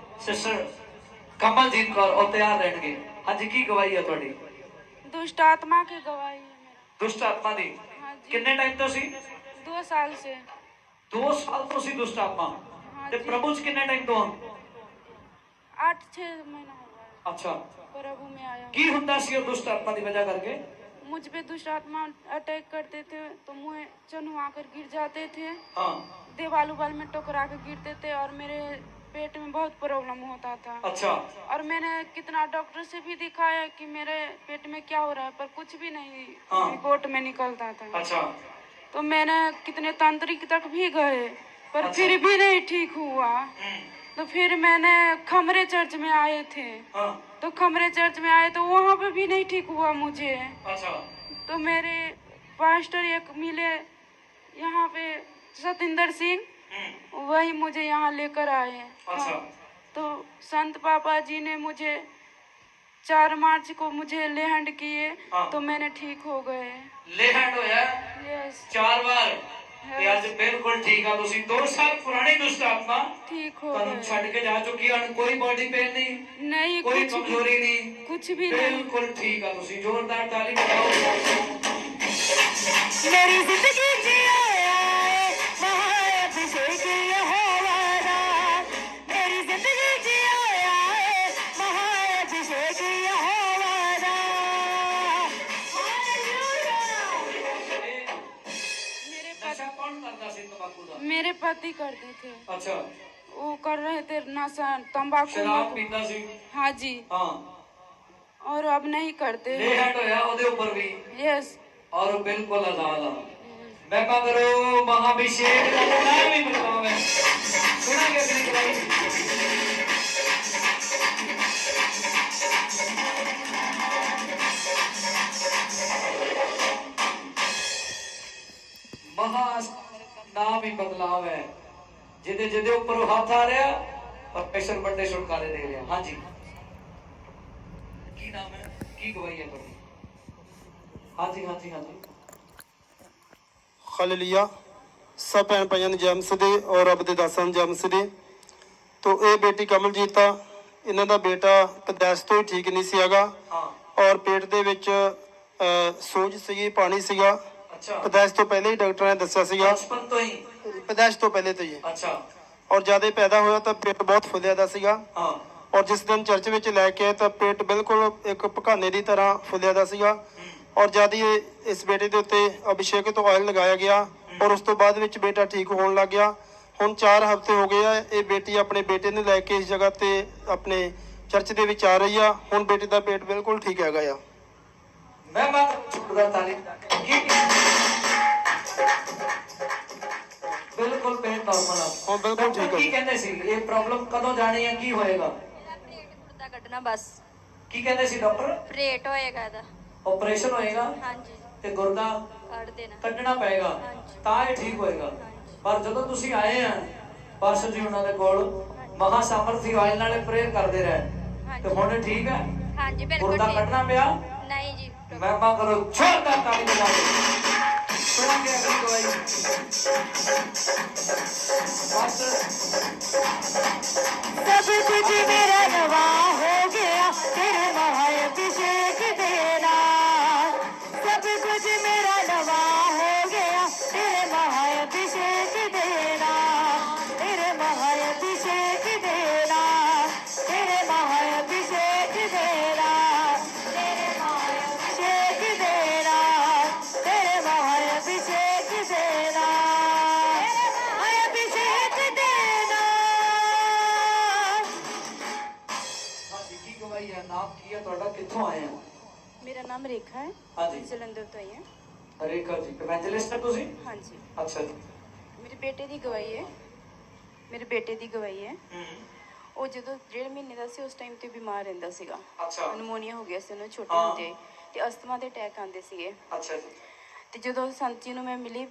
ਸਿਸਟਰ ਕਮਲਜੀਤ ਕੌਰ ਉਹ ਤਿਆਰ ਰਹਿਣਗੇ। ਹਾਂਜੀ, ਕੀ ਗਵਾਹੀ ਹੈ ਤੁਹਾਡੀ? दुष्ट आत्मा की गवाही है मेरा। ਦੁਸ਼ਟ ਆਤਮਾ ਦੀ हाँ जी। ਕਿੰਨੇ ਟਾਈਮ ਤੋਂ ਸੀ? 2 साल से। 2 ਸਾਲ ਤੋਂ ਸੀ ਦੁਸ਼ਟ ਆਤਮਾ। हाँ ਤੇ जी। ਪ੍ਰਭੂ ਚ ਕਿੰਨੇ ਟਾਈਮ ਤੋਂ? 8-6 महीना हो गया ਅੱਛਾ, प्रभु में आया। ਕੀ ਹੁੰਦਾ ਸੀ ਉਹ ਦੁਸ਼ਟ ਆਤਮਾ ਦੀ ਵਜ੍ਹਾ ਕਰਕੇ? मुझ पे दुष्ट आत्मा अटैक करते थे तो मुँह चनुआ कर गिर जाते थे, ਹਾਂ, दीवाल उबाल में टकरा कर गिरते थे, और मेरे पेट में बहुत प्रॉब्लम होता था। ਅੱਛਾ, और मैंने कितना डॉक्टर से भी दिखाया कि मेरे पेट में क्या हो रहा है, पर कुछ भी नहीं हाँ। रिपोर्ट में निकलता था। ਅੱਛਾ, तो मैंने कितने तांत्रिक तक भी गए, पर अच्छा। फिर भी नहीं ठीक हुआ। तो फिर मैंने खमरे चर्च में आए थे, ਹਾਂ, तो खमरे चर्च में आए तो वहाँ पे भी नहीं ठीक हुआ मुझे। ਅੱਛਾ, तो मेरे पास्टर एक मिले यहाँ पे, सतिंदर सिंह, वही मुझे यहाँ लेकर आए। अच्छा। तो संत पापा जी ने मुझे 4 मार्च को मुझे लेहंड किए, हाँ। तो मैंने ठीक हो गए। ਲੈ ਹੈਂਡ ਹੋਇਆ यस, 4 ਵਾਰ ਤੇ ਅੱਜ ਬਿਲਕੁਲ ਠੀਕ ਆ ਤੁਸੀਂ। 2 ਸਾਲ ਪੁਰਾਣੀ ਦੁਸ਼ਟ ਆਤਮਾ ठीक हो ਤੁਹਾਨੂੰ गए। ਛੱਡ ਕੇ ਜਾ ਚੁੱਕੀ ਹੈ। ਹੁਣ ਕੋਈ ਬੋਡੀ ਪੇਨ ਨਹੀਂ, नहीं, ਕੋਈ कुछ ਕਮਜ਼ੋਰੀ ਨਹੀਂ, कुछ भी नहीं। ਬਿਲकुਲ ਠੀਕ ਆ ਤੁਸੀਂ। ਜ਼ੋਰਦਾਰ ਤਾਲੀ ਬਜਾਓ। मेरी जिंदगी जिया महाअभिषेक यहोवा, मेरी जिंदगी जिया महाअभिषेक यहोवा। ਨਸ਼ਾ ਕੌਣ ਕਰਦਾ ਸੀ ਤੰਬਾਕੂ ਦਾ? मेरे पति करते थे, ਅੱਛਾ, वो कर रहे थे नशा तंबाकू। ਸ਼ਰਾਬ ਪੀਂਦਾ ਸੀ। हाँ जी, ਹਾਂ, और अब नहीं करते। ਲੈ ਹੈਂਡ ਹੋਇਆ ਉਹਦੇ ਉੱਪਰ ਵੀ, यस, ਔਰ ਉਹ ਬਿਲਕੁਲ ਆਜ਼ਾਦ ਆ। ਮੈਂ ਕਹਾਂ ਮਹਾਭਿਸ਼ੇਕ ਦਾ ਨਾਮ ਵੀ ਬਤਾਓ। ਮੈਂ ਸੁਣਾਂਗੇ ਅਗਲੀ ਗਵਾਹੀ। ਮਹਾ ਨਾਮ ਹੀ ਬਦਲਾਵ ਹੈ। ਜਿਹਦੇ ਜਿਹਦੇ ਉੱਪਰ ਉਹ ਹੱਥ ਆ ਰਿਹਾ, ਪਰਮੇਸ਼ਰ ਵੱਡੇ ਛੁਟਕਾਰੇ ਦੇ ਰਿਹਾ। ਹਾਂਜੀ, ਕੀ ਨਾਮ ਹੈ, ਕੀ ਗਵਾਹੀ ਹੈ ਤੁਹਾਡੀ? ਹਾਂਜੀ ਹਾਂਜੀ ਹਾਂਜੀ। ਹਾਲੇਲੂਇਆ। ਸਭ ਭੈਣ ਭਾਈਆਂ ਨੂੰ ਜੈ ਮਸੀਹ ਦੀ ਔਰ ਰੱਬ ਦੇ ਦਾਸਾਂ ਨੂੰ ਜੈ ਮਸੀਹ ਦੀ। ਤੋ ਇਹ ਬੇਟੀ ਕਮਲਜੀਤ ਆ, ਇਹਨਾਂ ਦਾ ਬੇਟਾ ਕਦੈਸ ਤੋਂ ਹੀ ਠੀਕ ਨਹੀਂ ਸੀ ਹੈਗਾ, ਹਾਂ, ਔਰ ਪੇਟ ਦੇ ਵਿੱਚ ਸੋਜ ਸੀਗੀ, ਪਾਣੀ ਸੀਗਾ। ਅੱਛਾ, ਪੈਦਾਇਸ਼ ਤੋਂ ਪਹਿਲੇ ਹੀ ਡਾਕਟਰਾਂ ਨੇ ਦੱਸਿਆ ਸੀਗਾ, ਬਚਪਨ ਤੋਂ ਹੀ। ਪੈਦਾਇਸ਼ ਤੋਂ ਪਹਿਲੇ ਤੋਂ ਜੀ। ਅੱਛਾ, ਔਰ ਜਦ ਇਹ ਪੈਦਾ ਹੋਇਆ ਤਾਂ ਪੇਟ ਬਹੁਤ ਫੁੱਲਿਆ ਦਾ ਸੀਗਾ। ਹਾਂ, ਔਰ ਜਿਸ ਦਿਨ ਚਰਚ ਵਿੱਚ ਲੈ ਕੇ ਆਏ ਤਾਂ ਪੇਟ ਬਿਲਕੁਲ ਇੱਕ ਭਕਾਨੇ ਦੀ ਤਰ੍ਹਾਂ ਫੁੱਲਿਆ ਦਾ ਸੀਗਾ। ਔਰ ਜਦ ਹੀ ਇਸ ਬੇਟੇ ਦੇ ਉੱਤੇ ਅਭਿਸ਼ੇਕ ਤੋਂ ਆਇਲ ਲਗਾਇਆ ਗਿਆ ਔਰ ਉਸ ਤੋਂ ਬਾਅਦ ਵਿੱਚ ਬੇਟਾ ਠੀਕ ਹੋਣ ਲੱਗ ਗਿਆ। ਹੁਣ 4 ਹਫ਼ਤੇ ਹੋ ਗਏ ਆ, ਇਹ ਬੇਟੀ ਆਪਣੇ ਬੇਟੇ ਨੂੰ ਲੈ ਕੇ ਇਸ ਜਗ੍ਹਾ ਤੇ ਆਪਣੇ ਚਰਚ ਦੇ ਵਿੱਚ ਆ ਰਹੀ ਆ। ਹੁਣ ਬੇਟੇ ਦਾ ਪੇਟ ਬਿਲਕੁਲ ਠੀਕ ਹੈਗਾ ਆ। ਮੈਂ ਬਾਤ ਛੁੱਟਦਾ ਤਾਲੀ ਬਿਲਕੁਲ ਪੇਟ ਨਾਰਮਲ ਆ। ਹੁਣ ਬਿਲਕੁਲ ਠੀਕ ਕੀ ਹੈ। ਕਹਿੰਦੇ ਸੀ ਇਹ ਪ੍ਰੋਬਲਮ ਕਦੋਂ ਜਾਣੀ ਹੈ, ਕੀ ਹੋਏਗਾ? ਦਾ ਕੱਢਣਾ ਬਸ, ਕੀ ਕਹਿੰਦੇ ਸੀ ਡਾਕਟਰ? ਪਰੇਟ ਹੋਏਗਾ ਇਹਦਾ। ਆਪਰੇਸ਼ਨ ਹੋਏਗਾ ਹਾਂਜੀ, ਤੇ ਗੁਰਦਾ ਕੱਢ ਦੇਣਾ। ਕੱਢਣਾ ਪਏਗਾ ਤਾਂ ਇਹ ਠੀਕ ਹੋਏਗਾ। ਪਰ ਜਦੋਂ ਤੁਸੀਂ ਆਏ ਆ ਪਾਸ਼ਾ ਜੀ ਉਹਨਾਂ ਦੇ ਕੋਲ, ਮਹਾ ਸਾਮਰਥੀ ਆਇਲ ਨਾਲੇ ਪ੍ਰੇਅਰ ਕਰਦੇ ਰਹੇ ਤੇ ਹੁਣ ਇਹ ਠੀਕ ਹੈ? ਹਾਂਜੀ ਬਿਲਕੁਲ ਗੁਰਦਾ ਠੀਕ। ਕੱਢਣਾ ਪਿਆ? ਨਹੀਂ ਜੀ। ਮਹਿਮਾ ਕਰੋ, ਛੋਟਾ ਤਾਲੀ ਬਜਾ ਕੇ ਸੁਣਾਂਗੇ ਅਗਲੀ ਦਵਾਈ। ਬਸ सब कुछ मेरा नवा हो गया तेरे महाअभिषेक देना। सब कुछ मेरा नवा हो गया तेरे महाअभिषेक देना। तेरे महाअभिषेक देना, तेरे महाअभिषेक देना, तेरे महाअभिषेक देना, तेरे महाअभिषेक देना, महाअभिषेक देना। ਹਾਂਜੀ, ਕੀ ਗਵਾਈ ਹੈ? ਨਾਮ ਕੀ ਹੈ ਤੁਹਾਡਾ? ਕਿੱਥੋਂ ਆਏ ਹੋ? ਮੇਰਾ ਨਾਮ ਰੇਖਾ ਹੈ, ਹਾਂਜੀ, ਜਲੰਧਰ ਤੋਂ ਆਈ ਹਾਂ। ਰੇਖਾ ਜੀ ਇਵੈਂਜਲਿਸਟ ਹੈ ਤੁਸੀਂ? ਹਾਂਜੀ, ਅੱਛਾ ਜੀ। ਮੇਰੇ ਬੇਟੇ ਦੀ ਗਵਾਹੀ ਹੈ। ਮੇਰੇ ਬੇਟੇ ਦੀ ਗਵਾਹੀ ਹੈ। ਉਹ ਜਦੋਂ 1.5 ਮਹੀਨੇ ਦਾ ਸੀ ਉਸ ਟਾਈਮ ਤੇ ਬਿਮਾਰ ਰਹਿੰਦਾ ਸੀਗਾ। ਅੱਛਾ, ਨਮੋਨੀਆ ਹੋ ਗਿਆ ਸੀ ਉਹਨੂੰ ਛੋਟੇ ਹਾਂ। ਹੁੰਦੇ, ਤੇ ਅਸਥਮਾ ਦੇ ਅਟੈਕ ਆਉਂਦੇ ਸੀਗੇ। ਅੱਛਾ ਜੀ। ਤੇ ਜਦੋਂ ਸੰਤ ਜੀ ਨੂੰ ਮੈਂ ਮਿਲੀ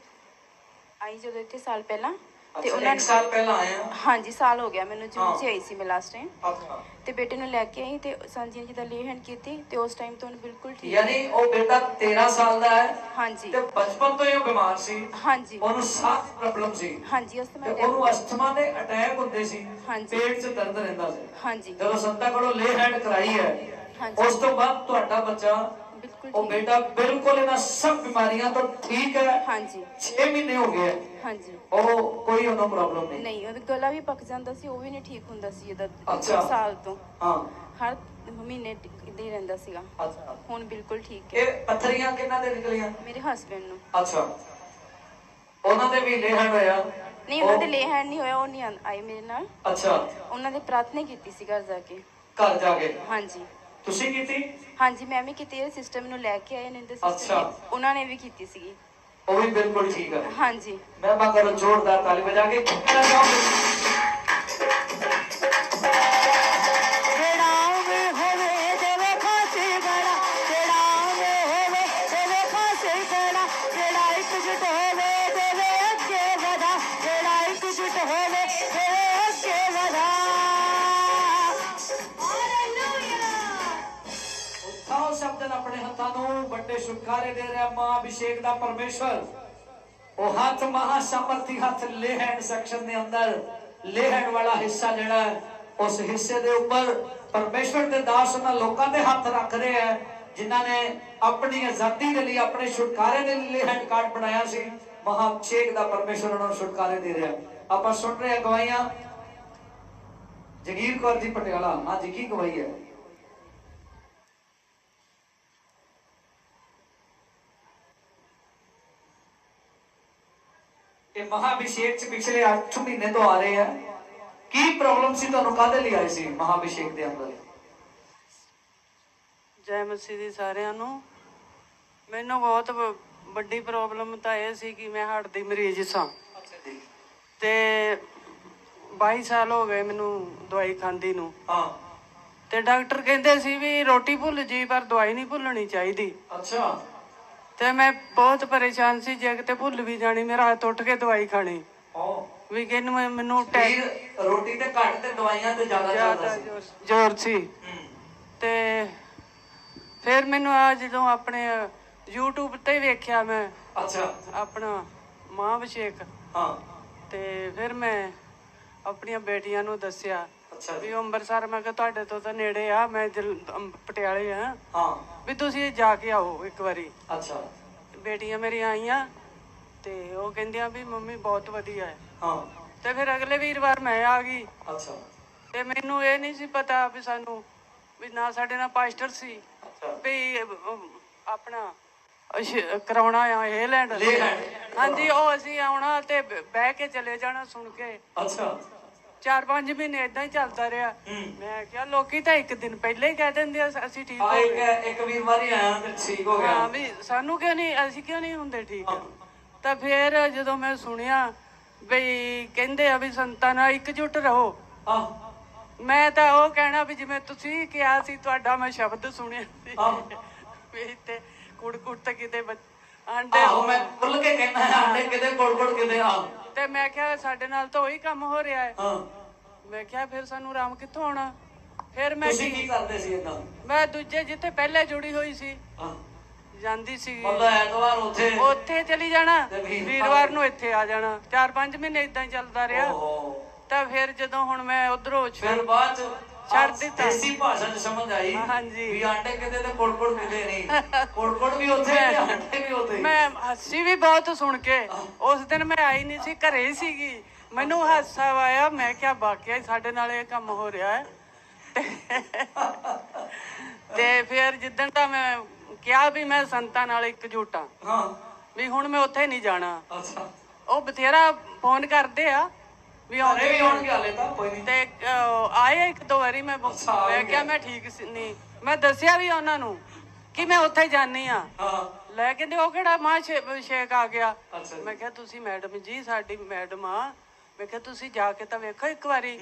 ਆਈ ਜਦੋਂ ਇੱਥੇ ਸਾਲ ਪਹਿਲਾਂ, ਤੇ ਅੱਛਾ, ਉਹਨਾਂ 1 ਸਾਲ ਪਹਿਲਾਂ ਆਏ ਆ? ਹਾਂਜੀ ਸਾਲ ਹੋ ਗਿਆ ਮੈਨੂੰ, ਹਾਂ। ਜੂਨ 'ਚ ਆਈ ਸੀ ਮੈਂ ਲਾਸਟ ਟਾਈਮ। ਅੱਛਾ, ਤੇ ਬੇਟੇ ਨੂੰ ਲੈ ਕੇ ਆਈ ਤੇ ਸੰਤ ਜੀ ਨੇ ਜਿੱਦਾਂ ਲੇ ਹੈਂਡ ਕੀਤੀ ਤੇ ਉਸ ਟਾਈਮ ਤੋਂ ਉਹਨੂੰ ਬਿਲਕੁਲ ਠੀਕ। ਯਾਨੀ ਉਹ ਬੇਟਾ 13 ਸਾਲ ਦਾ ਹੈ ਹਾਂਜੀ ਤੇ ਬਚਪਨ ਤੋਂ ਹੀ ਉਹ ਬਿਮਾਰ ਸੀ। ਹਾਂਜੀ ਉਹਨੂੰ ਸਾਹ ਦੀ ਪ੍ਰੋਬਲਮ ਸੀ ਹਾਂਜੀ ਅਸਥਮਾ ਤੇ attack- ਉਹਨੂੰ ਅਸਥਮਾ ਦੇ ਅਟੈਕ ਹੁੰਦੇ ਸੀ, ਹਾਂਜੀ। ਪੇਟ 'ਚ ਦਰਦ ਰਹਿੰਦਾ ਸੀ। ਹਾਂਜੀ ਜਦੋਂ ਸੰਤਾਂ ਕੋਲੋਂ ਲੇ ਹੈਂਡ ਕਰਾਈ ਹੈ, ਹਾਂਜੀ ਉਸ ਤੋਂ ਬਾਅਦ ਤੁਹਾਡਾ ਬੱਚਾ, ਬਿਲਕੁਲ ਉਹ ਠੀਕ। ਬੇਟਾ ਬਿਲਕੁਲ ਇਹਨਾਂ ਸਭ ਬਿਮਾਰੀਆਂ ਤੋਂ ਠੀਕ ਹੈ। ਹਾਂਜੀ 6 ਮਹੀਨੇ ਹੋ ਗਏ, ਹਾਂਜੀ ਉਹ ਕੋਈ ਉਹਨੂੰ ਪ੍ਰੋਬਲਮ ਨਹੀਂ। ਨਹੀਂ, ਉਹਦਾ ਗਲਾ ਵੀ ਪੱਕ ਜਾਂਦਾ ਸੀ, ਉਹ ਵੀ ਨਹੀਂ ਠੀਕ ਹੁੰਦਾ ਸੀ ਇਹਦਾ। ਅੱਛਾ। ਸਾਲ ਤੋਂ ਹਾਂ, ਹਰ ਮਹੀਨੇ ਇਦਾਂ ਹੀ ਰਹਿੰਦਾ ਸੀਗਾ। ਅੱਛਾ। ਹੁਣ ਬਿਲਕੁਲ ਠੀਕ ਹੈ। ਇਹ ਪੱਥਰੀਆਂ ਕਿੰਨਾਂ ਦੇ ਨਿਕਲੀਆਂ? ਮੇਰੇ ਹਸਬੰਡ ਨੂੰ। ਅੱਛਾ, ਉਹਨਾਂ ਦੇ ਵੀ ਲੇ ਹੈਂਡ ਹੋਇਆ? ਨਹੀਂ, ਉਹਨਾਂ ਦੇ ਲੇ ਹੈਂਡ ਨਹੀਂ ਹੋਇਆ, ਉਹ ਨਹੀਂ ਆਏ ਮੇਰੇ ਨਾਲ। ਅੱਛਾ, ਉਹਨਾਂ ਦੇ ਪ੍ਰਾਰਥਨਾ ਕੀਤੀ ਸੀ ਘਰ ਜਾ ਕੇ। ਘਰ ਜਾ ਕੇ ਹਾਂਜੀ ਤੁਸੀਂ ਕੀਤੀ? ਹਾਂਜੀ, ਮੈਂ ਵੀ ਕੀਤੀ। ਇਹ ਸਿਸਟਮ ਨੂੰ ਲੈ ਕੇ ਆਏ ਨੇ ਦੇ ਅੱਛਾ। ਸਿਸਟਮ, ਉਹਨਾਂ ਨੇ ਵੀ ਕੀਤੀ ਸੀਗੀ। ਉਹ ਵੀ ਬਿਲਕੁਲ ਠੀਕ ਹੈ। ਹਾਂਜੀ ਮਹਿਮਾ ਕਰੋ, ਜ਼ੋਰਦਾਰ ਤਾਲੀ ਬਜਾ ਕੇ ਕਹਿਣਾ ਚਾਹੋਗੇ? जड़ाव में होवे देवे खासे बड़ा, जड़ाव में होवे देवे खासे बड़ा, जड़ा एकजुट होवे देवे अगे वधा, जड़ा एकजुट होवे देवे अगे वधा। हालेलुया। ਉਠਾਓ ਸ਼ਬਦ ਨਾਲ ਆਪਣੇ ਹੱਥਾਂ ਨੂੰ, ਵੱਡੇ ਛੁਟਕਾਰੇ ਦੇ ਰਿਹਾ ਮਾਂ ਅਭਿਸ਼ੇਕ ਦਾ ਪਰਮੇਸ਼ਵਰ। ਉਹ ਹੱਥ ਮਹਾ ਸਮਰਥੀ ਹੱਥ ਲੇ ਹੈਂਡ ਸੈਕਸ਼ਨ ਦੇ ਅੰਦਰ, ਲੇ ਹੈਂਡ ਵਾਲਾ ਹਿੱਸਾ ਜਿਹੜਾ ਹੈ, ਉਸ ਹਿੱਸੇ ਦੇ ਉੱਪਰ ਪਰਮੇਸ਼ਵਰ ਦੇ ਦਾਸ ਉਹਨਾਂ ਲੋਕਾਂ ਦੇ ਹੱਥ ਰੱਖ ਰਹੇ ਹੈ ਜਿਨ੍ਹਾਂ ਨੇ ਆਪਣੀ ਆਜ਼ਾਦੀ ਦੇ ਲਈ, ਆਪਣੇ ਛੁਟਕਾਰੇ ਦੇ ਲਈ ਲੇ ਹੈਂਡ ਕਾਰਡ ਬਣਾਇਆ ਸੀ। ਮਹਾ ਅਭਿਸ਼ੇਕ ਦਾ ਪਰਮੇਸ਼ਵਰ ਉਹਨਾਂ ਨੂੰ ਛੁਟਕਾਰੇ ਦੇ ਰਿਹਾ। ਆਪਾਂ ਸੁਣ ਰਹੇ ਹਾਂ ਗਵਾਹੀਆਂ। ਜਗੀਰ ਕੌਰ ਜੀ ਪਟਿਆਲਾ, ਹਾਂ ਜੀ, ਕੀ ਗਵਾਹੀ ਹੈ? ਇਹ ਮਹਾਅਭਿਸ਼ੇਕ ਚ ਪਿਛਲੇ 8 ਮਹੀਨੇ ਤੋਂ ਆ ਰਹੇ ਆ। ਕੀ ਪ੍ਰੋਬਲਮ ਸੀ ਤੁਹਾਨੂੰ? ਕਾਹਦੇ ਲਈ ਆਏ ਸੀ ਮਹਾਅਭਿਸ਼ੇਕ ਦੇ ਅੰਦਰ? ਜੈ ਮਸੀਹ ਦੀ ਸਾਰਿਆਂ ਨੂੰ। ਮੈਨੂੰ ਬਹੁਤ ਵੱਡੀ ਪ੍ਰੋਬਲਮ ਤਾਂ ਇਹ ਸੀ ਕਿ ਮੈਂ ਹਾਰਟ ਦੀ ਮਰੀਜ਼ ਸਾਂ ਤੇ 22 ਸਾਲ ਹੋ ਗਏ ਮੈਨੂੰ ਦਵਾਈ ਖਾਂਦੀ ਨੂੰ। ਹਾਂ, ਤੇ ਡਾਕਟਰ ਕਹਿੰਦੇ ਸੀ ਵੀ ਰੋਟੀ ਭੁੱਲ ਜੀ ਪਰ ਦਵਾਈ ਨਹੀਂ ਭੁੱਲਣੀ ਚਾਹੀਦੀ। ਅੱਛਾ। ਤੇ ਮੈਂ ਬਹੁਤ ਪਰੇਸ਼ਾਨ ਸੀ, ਜੇ ਕਿਤੇ ਭੁੱਲ ਵੀ ਜਾਣੀ ਮੈਂ ਰਾਤ ਉੱਠ ਕੇ ਦਵਾਈ ਖਾਣੀ ਵੀ ਕਿਨੂੰ ਮੈਨੂੰ ਸਰੀਰ ਰੋਟੀ ਤੇ ਘੱਟ ਤੇ ਦਵਾਈਆਂ ਤੇ ਜ਼ਿਆਦਾ ਚੱਲਦਾ ਸੀ। ਜ਼ੋਰ ਸੀ। ਤੇ ਫਿਰ ਮੈਨੂੰ ਆ ਜਦੋਂ ਆਪਣੇ YouTube ਤੇ ਵੇਖਿਆ ਮੈਂ ਅੱਛਾ। ਆਪਣਾ ਮਹਾਂਅਭਿਸ਼ੇਕ, ਹਾਂ, ਤੇ ਫਿਰ ਮੈਂ ਆਪਣੀਆਂ ਬੇਟੀਆਂ ਨੂੰ ਦੱਸਿਆ ਅੱਛਾ ਜੀ ਵੀ ਅੰਮ੍ਰਿਤਸਰ ਮੈਂ ਕਿਹਾ ਤੁਹਾਡੇ ਤੋਂ ਤਾਂ ਨੇੜੇ ਆ, ਮੈਂ ਪਟਿਆਲੇ ਆ, ਹਾਂ ਵੀ ਤੁਸੀਂ ਜਾ ਕੇ ਆਓ ਇੱਕ ਵਾਰੀ। ਅੱਛਾ ਬੇਟੀਆਂ ਮੇਰੀਆਂ ਆਈਆਂ ਤੇ ਉਹ ਕਹਿੰਦੀਆਂ ਵੀ ਮੰਮੀ ਬਹੁਤ ਵਧੀਆ ਹੈ। ਹਾਂ ਤੇ ਫਿਰ ਅਗਲੇ ਵੀਰਵਾਰ ਮੈਂ ਆ ਗਈ ਅੱਛਾ ਤੇ ਮੈਨੂੰ ਇਹ ਨਹੀਂ ਸੀ ਪਤਾ ਵੀ ਸਾਨੂੰ ਵੀ ਨਾ ਸਾਡੇ ਨਾਲ ਪਾਸਟਰ ਸੀ ਅੱਛਾ ਵੀ ਆਪਣਾ ਕਰਾਉਣਾ ਆ ਇਹ ਲੈਂਡ। ਲੇਲੈਂਡ। ਹਾਂਜੀ, ਉਹ ਅਸੀਂ ਆਉਣਾ ਤੇ ਬਹਿ ਕੇ ਚਲੇ ਜਾਣਾ ਸੁਣ ਕੇ। ਅੱਛਾ 4-5 ਮਹੀਨੇ ਏਦਾਂ ਹੀ ਚੱਲਦਾ ਰਿਹਾ। ਮੈਂ ਕਿਹਾ ਲੋਕੀ ਤਾਂ ਇੱਕ ਦਿਨ ਪਹਿਲਾਂ ਹੀ ਕਹਿ ਦਿੰਦੇ ਆ ਅਸੀਂ ਠੀਕ ਹੋ ਆ ਗਏ। ਇੱਕ ਵੀਰਵਾਰ ਹੀ ਆਇਆ ਤੇ ਠੀਕ ਹੋ ਗਿਆ। ਹਾਂ ਵੀ ਸਾਨੂੰ ਕਿਉਂ ਨਹੀਂ, ਅਸੀਂ ਕਿਉਂ ਨਹੀਂ ਹੁੰਦੇ ਠੀਕ? ਤਾਂ ਫਿਰ ਜਦੋਂ ਮੈਂ ਸੁਣਿਆ ਬਈ ਕਹਿੰਦੇ ਆ ਵੀ ਸੰਤਾਂ ਨਾਲ ਇਕਜੁੱਟ ਰਹੋ, ਮੈਂ ਤਾਂ ਉਹ ਕਹਿਣਾ ਵੀ ਜਿਵੇਂ ਤੁਸੀਂ ਕਿਹਾ ਸੀ, ਤੁਹਾਡਾ ਮੈਂ ਸ਼ਬਦ ਸੁਣਿਆ ਸੀ ਵੀ ਤੇ ਕੁੜ ਤਾਂ ਕਿਤੇ ਆਂਡੇ ਆਹੋ ਮੈਂ ਖੁੱਲ ਕੇ ਕਹਿੰਦਾ ਆਂਡੇ ਕਿਤੇ ਕੋੜ ਕਿਤੇ ਆ। ਤੇ ਮੈਂ ਕਿਹਾ ਸਾਡੇ ਨਾਲ ਤਾਂ ਉਹੀ ਕੰਮ ਹੋ ਰਿਹਾ ਹੈ। ਹਾਂ ਮੈਂ ਕਿਹਾ ਫਿਰ ਸਾਨੂੰ ਆਰਾਮ ਕਿੱਥੋਂ ਆਉਣਾ? ਫਿਰ ਮੈਂ ਤੁਸੀਂ ਕੀ ਕਰਦੇ ਸੀ ਇਦਾਂ? ਮੈਂ ਦੂਜੇ ਜਿੱਥੇ ਪਹਿਲੇ ਜੁੜੀ ਹੋਈ ਸੀ ਹਾਂ ਜਾਂਦੀ ਸੀ, ਮਤਲਬ ਐਤਵਾਰ ਉੱਥੇ ਚਲੀ ਜਾਣਾ, ਤੇ ਵੀਰਵਾਰ ਨੂੰ ਇੱਥੇ ਆ ਜਾਣਾ। 4-5 ਮਹੀਨੇ ਇਦਾਂ ਹੀ ਚੱਲਦਾ ਰਿਹਾ। ਤਾਂ ਫਿਰ ਜਦੋਂ ਹੁਣ ਮੈਂ ਉਧਰੋਂ ਫਿਰ ਬਾਅਦ ਚ ਛੱਡ ਦਿੱਤਾ। ਦੇਸੀ ਭਾਸ਼ਾ ਚ ਸਮਝ ਆਈ ਹਾਂਜੀ ਵੀ ਆਂਡੇ ਕਿਤੇ ਤੇ ਕੋੜ ਕਿਤੇ ਨਹੀਂ, ਕੋੜ ਵੀ ਉੱਥੇ ਤੇ ਆਂਡੇ ਵੀ ਉੱਥੇ। ਮੈਂ ਹੱਸੀ ਵੀ ਬਹੁਤ ਸੁਣ ਕੇ। ਉਸ ਦਿਨ ਮੈਂ ਆਈ ਨਹੀਂ ਸੀ, ਘਰੇ ਹੀ ਸੀਗੀ। ਮੈਨੂੰ ਹਾਸਾ ਆਇਆ, ਮੈਂ ਕਿਹਾ ਵਾਕਿਆ ਸਾਡੇ ਨਾਲ ਇਹ ਕੰਮ ਹੋ ਰਿਹਾ ਹੈ। ਤੇ ਫਿਰ ਜਿੱਦਣ ਤਾਂ ਮੈਂ ਕਿਹਾ ਵੀ ਮੈਂ ਸੰਤਾਂ ਨਾਲ ਇਕਜੁੱਟ ਹਾਂ, ਵੀ ਹੁਣ ਮੈਂ ਉੱਥੇ ਨਹੀਂ ਜਾਣਾ। ਉਹ ਬਥੇਰਾ ਫੋਨ ਕਰਦੇ ਆ ਵੀ ਆਉਣਗੇ ਹਾਲੇ ਤਾਂ ਕੋਈ ਨਹੀਂ। ਤੇ ਆਏ 1-2 ਵਾਰੀ। ਮੈਂ ਕਿਹਾ ਮੈਂ ਠੀਕ ਨਹੀਂ, ਮੈਂ ਦੱਸਿਆ ਵੀ ਉਹਨਾਂ ਨੂੰ ਕਿ ਮੈਂ ਉੱਥੇ ਜਾਣੀ ਆ। ਲੈ ਕਹਿੰਦੇ ਉਹ ਕਿਹੜਾ ਮਾਂ ਸ਼ੇਖ ਆ ਗਿਆ। ਮੈਂ ਕਿਹਾ ਤੁਸੀਂ ਮੈਡਮ ਜੀ ਸਾਡੀ ਮੈਡਮ ਆ, ਮੈਂ ਕਿਹਾ ਤੁਸੀਂ ਜਾ ਕੇ ਤਾਂ ਵੇਖੋ ਇੱਕ ਵਾਰੀ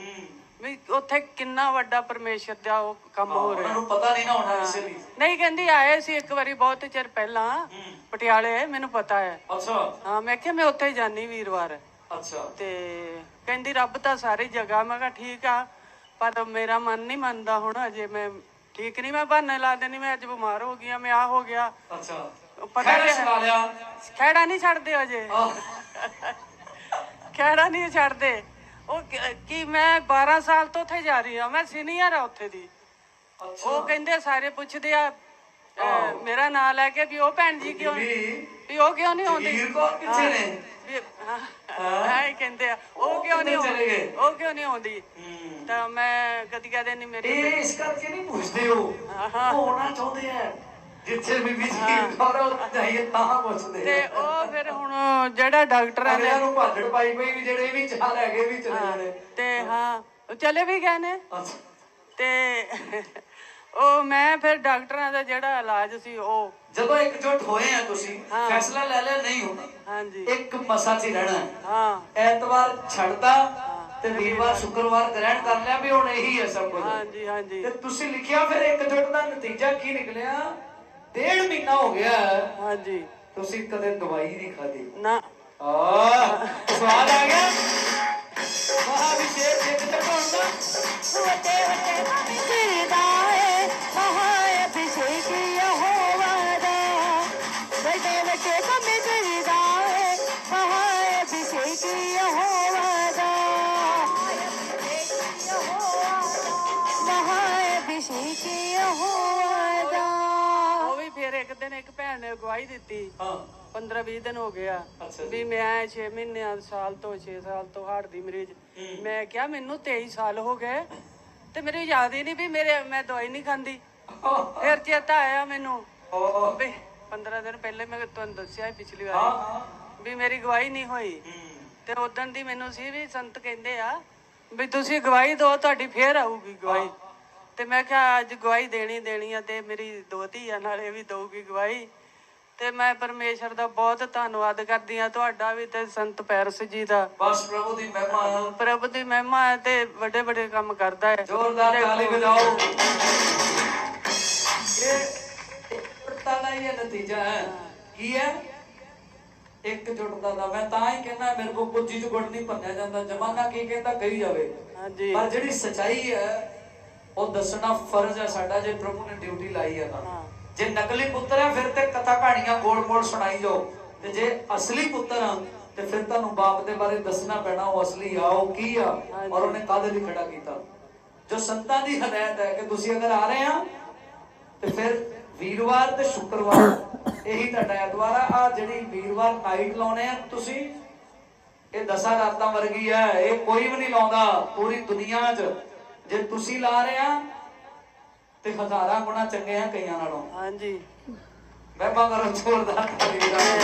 ਵੀ ਉੱਥੇ ਕਿੰਨਾ ਵੱਡਾ ਪਰਮੇਸ਼ਰ ਦਾ ਉਹ ਕੰਮ ਹੋ ਰਿਹਾ। ਮੈਨੂੰ ਪਤਾ ਨਹੀਂ ਨਾ ਹੋਣਾ ਇਸੇ ਲਈ। ਨਹੀਂ ਕਹਿੰਦੀ ਆਏ ਸੀ ਇੱਕ ਵਾਰੀ ਬਹੁਤ ਚਿਰ ਪਹਿਲਾਂ ਪਟਿਆਲੇ, ਮੈਨੂੰ ਪਤਾ ਹੈ। ਅੱਛਾ ਹਾਂ ਮੈਂ ਕਿਹਾ ਮੈਂ ਉੱਥੇ ਜਾਣੀ ਵੀਰਵਾਰ। ਅੱਛਾ ਤੇ ਕਹਿੰਦੀ ਰੱਬ ਤਾਂ ਸਾਰੀ ਜਗ੍ਹਾ। ਮੈਂ ਕਿਹਾ ਠੀਕ ਆ, ਪਰ ਮੇਰਾ ਮਨ ਨਹੀਂ ਮੰਨਦਾ ਹੁਣ ਅਜੇ, ਮੈਂ ਠੀਕ ਨਹੀਂ। ਮੈਂ ਬਹਾਨੇ ਲਾ ਦੇਣੀ, ਮੈਂ ਅੱਜ ਬਿਮਾਰ ਹੋ ਗਈ ਆ, ਮੈਂ ਆ ਹੋ ਗਿਆ। ਅੱਛਾ ਪਤਾ ਛਡਾ ਲਿਆ। ਖਹਿੜਾ ਨਹੀਂ ਛੱਡਦੇ ਅਜੇ, ਖਹਿੜਾ ਨਹੀਂ ਛੱਡਦੇ। ਉਹ ਕੀ ਮੈਂ 12 ਸਾਲ ਤੋਂ ਉੱਥੇ ਜਾ ਰਹੀ ਆ, ਮੈਂ ਸੀਨੀਅਰ ਆ ਉੱਥੇ ਦੀ। ਉਹ ਕਹਿੰਦੇ ਸਾਰੇ ਪੁੱਛਦੇ ਆ ਮੇਰਾ ਨਾਂ ਲੈ ਕੇ ਵੀ ਉਹ ਭੈਣ ਜੀ ਕਿਉਂ, ਵੀ ਉਹ ਕਿਉਂ ਨਹੀਂ ਆਉਂਦੀ? ਕਿੱਥੇ ਨੇ? ਹਾਂ ਕਹਿੰਦੇ ਆ ਉਹ ਕਿਉਂ ਨਹੀਂ ਆਉਂਦੀ, ਉਹ ਕਿਉਂ ਨਹੀਂ ਆਉਂਦੀ? ਤਾਂ ਮੈਂ ਕਦੀ ਕਹਦੇ ਨਹੀਂ ਮੇਰੀ ਇਸ ਕਰਕੇ ਨਹੀਂ ਪੁੱਛਦੇ, ਹੋ ਹੋਣਾ ਚਾਹੁੰਦੇ ਆ ਜਿੱਥੇ ਬੀਬੀ ਜੀ ਕਰੋ ਜਾਈਏ ਤਾਂ ਪੁੱਛਦੇ। ਤੇ ਉਹ ਫਿਰ ਹੁਣ ਜਿਹੜਾ ਡਾਕਟਰਾਂ ਨੇ ਨੂੰ ਭਾਜੜ ਪਾਈ ਪਈ ਵੀ ਜਿਹੜੇ ਵੀ ਚਾਹ ਲੈ ਗਏ ਵੀ ਚਲੇ ਜਾਣੇ। ਤੇ ਹਾਂ ਚਲੇ ਵੀ ਗਏ ਨੇ। ਤੇ ਉਹ ਮੈਂ ਫਿਰ ਡਾਕਟਰਾਂ ਦਾ ਜਿਹੜਾ ਇਲਾਜ ਸੀ ਉਹ ਜਦੋਂ ਇਕਜੁੱਟ ਹੋਏ ਆ ਤੁਸੀਂ ਫੈਸਲਾ ਲੈ ਲਿਆ ਨਹੀਂ ਹੋਣਾ। ਹਾਂਜੀ ਇੱਕ ਮਸਾ 'ਚ ਹੀ ਰਹਿਣਾ। ਹਾਂ ਐਤਵਾਰ ਛੱਡਦਾ ਤੇ ਵੀਰਵਾਰ ਸ਼ੁੱਕਰਵਾਰ ਗ੍ਰਹਿਣ ਕਰ ਲਿਆ ਵੀ ਹੁਣ ਇਹੀ ਹੈ ਸਭ ਕੁਝ। ਹਾਂਜੀ ਹਾਂਜੀ। ਤੇ ਤੁਸੀਂ ਲਿਖਿਆ ਫਿਰ ਇਕਜੁੱਟ ਦਾ ਨਤੀਜਾ ਕੀ ਨਿਕਲਿਆ? 1.5 ਮਹੀਨਾ ਹੋ ਗਿਆ ਹਾਂਜੀ ਤੁਸੀਂ ਕਦੇ ਦਵਾਈ ਨਹੀਂ ਖਾਦੀ ਨਾ। ਸਵਾਦ ਆ ਗਿਆ। ਮਹਾਭਿਸ਼ੇਕ ਜਿੱਤ ਚੜਾਉਣ ਦਾ ਵੱਡੇ ਵੱਡੇ ਕੰਮ ਕਰਦਾ ਏ ਮਹਾਅਭਿਸ਼ੇਕ ਯਹੋਵਾ ਦਾ। ਵੱਡੇ ਵੱਡੇ ਕੰਮ ਕਰਦਾ ਏ ਮਹਾਅਭਿਸ਼ੇਕ ਯਹੋਵਾ ਦਾ। ਮਹਾਅਭਿਸ਼ੇਕ ਯਹੋਵਾ ਦਾ। ਉਹ ਵੀ ਫਿਰ ਇੱਕ ਦਿਨ ਇੱਕ ਭੈਣ ਨੇ ਗਵਾਹੀ ਦਿੱਤੀ। 15-20 ਦਿਨ ਹੋ ਗਿਆ ਵੀ ਮੈਂ 6 ਮਹੀਨਿਆਂ ਸਾਲ ਤੋਂ 6 ਸਾਲ ਤੋਂ ਹਾਰਟ ਦੀ ਮਰੀਜ਼। ਮੈਂ ਕਿਹਾ ਮੈਨੂੰ 23 ਸਾਲ ਹੋ ਗਏ ਤੇ ਮੈਨੂੰ ਯਾਦ ਹੀ ਨਹੀਂ ਵੀ ਮੈਂ ਦਵਾਈ ਨਹੀਂ ਖਾਂਦੀ। ਫਿਰ ਚੇਤਾ ਆਇਆ ਮੈਨੂੰ ਵੀ 15 ਦਿਨ ਪਹਿਲੇ ਮੈਂ ਤੁਹਾਨੂੰ ਦੱਸਿਆ ਪਿਛਲੀ ਵਾਰ ਵੀ ਮੇਰੀ ਗਵਾਹੀ ਨਹੀਂ ਹੋਈ। ਤੇ ਉਦੋਂ ਦੀ ਮੈਨੂੰ ਸੀ ਵੀ ਸੰਤ ਕਹਿੰਦੇ ਆ ਵੀ ਤੁਸੀਂ ਗਵਾਹੀ ਦਿਓ ਤੁਹਾਡੀ ਫੇਰ ਆਊਗੀ ਗਵਾਹੀ। ਤੇ ਮੈਂ ਕਿਹਾ ਅੱਜ ਗਵਾਹੀ ਦੇਣੀ ਆ ਤੇ ਮੇਰੀ ਦੋਤੀ ਆ ਨਾਲੇ ਵੀ ਦਊਗੀ ਗਵਾਹੀ। ਤੇ ਮੈਂ ਪਰਮੇਸ਼ਰ ਦਾ ਬਹੁਤ ਧੰਨਵਾਦ ਕਰਦੀ ਆ, ਤੁਹਾਡਾ ਵੀ ਤੇ ਸੰਤ ਪੈਰਸ ਜੀ ਦਾ। ਬਸ ਪ੍ਰਭੂ ਦੀ ਮਹਿਮਾ, ਪ੍ਰਭੂ ਦੀ ਮਹਿਮਾ ਹੈ ਤੇ ਵੱਡੇ ਵੱਡੇ ਕੰਮ ਕਰਦਾ ਹੈ। ਜ਼ੋਰਦਾਰ ਤਾਲੀ ਵਜਾਓ। ਇਹ ਇਕਜੁੱਟਤਾ ਦਾ ਹੀ ਨਤੀਜਾ ਹੈ। ਕੀ ਹੈ? ਇਕਜੁੱਟਤਾ ਦਾ। ਮੈਂ ਤਾਂ ਹੀ ਕਹਿੰਦਾ ਮੇਰੇ ਕੋਲ ਕੁੱਜੀ ਚ ਗੁੜ ਨਹੀਂ ਭੰਨਿਆ ਜਾਂਦਾ। ਜ਼ਮਾਨਾ ਕੀ ਕਹਿੰਦਾ ਕਹੀ ਜਾਵੇ, ਪਰ ਜਿਹੜੀ ਸਚਾਈ ਹੈ ਉਹ ਦੱਸਣਾ ਫਰਜ਼ ਹੈ ਸਾਡਾ, ਜੇ ਪ੍ਰਭੂ ਨੇ ਡਿਊਟੀ ਲਾਈ ਹੈ ਤਾਂ। ਜੇ ਨਕਲੀ ਪੁੱਤਰ ਹੈ ਫਿਰ ਤੇ ਕਥਾ ਕਹਾਣੀਆਂ ਗੋਲ ਸੁਣਾਈ ਜਾਓ, ਤੇ ਜੇ ਅਸਲੀ ਪੁੱਤਰ ਆ ਤੇ ਫਿਰ ਤੁਹਾਨੂੰ ਬਾਪ ਦੇ ਬਾਰੇ ਦੱਸਣਾ ਪੈਣਾ, ਉਹ ਅਸਲੀ ਆ, ਉਹ ਕੀ ਆ ਔਰ ਉਹਨੇ ਕਾਹਦੇ ਲਈ ਖੜਾ ਕੀਤਾ। ਜੋ ਸੰਤਾਂ ਦੀ ਹਦਾਇਤ ਹੈ ਕਿ ਤੁਸੀਂ ਅਗਰ ਆ ਰਹੇ ਆ ਤੇ ਫਿਰ ਵੀਰਵਾਰ ਤੇ ਸ਼ੁੱਕਰਵਾਰ ਇਹੀ ਤੁਹਾਡਾ ਐਤਵਾਰ ਆ ਜਿਹੜੀ ਵੀਰਵਾਰ ਨਾਈਟ ਲਾਉਣੇ ਆ ਤੁਸੀਂ, ਇਹ 10 ਰਾਤਾਂ ਵਰਗੀ ਹੈ, ਇਹ ਕੋਈ ਵੀ ਨਹੀਂ ਲਾਉਂਦਾ ਪੂਰੀ ਦੁਨੀਆ 'ਚ। ਜੇ ਤੁਸੀਂ ਲਾ ਰਹੇ ਆ ਤੇ ਹਜ਼ਾਰਾਂ ਗੁਣਾ ਚੰਗੇ ਆ ਕਈਆਂ ਨਾਲੋਂ। ਹਾਂਜੀ ਮੈਂ ਕਰੋ ਜ਼ੋਰਦਾਰ ਤਾਲੀ ਵਜਾ ਕੇ।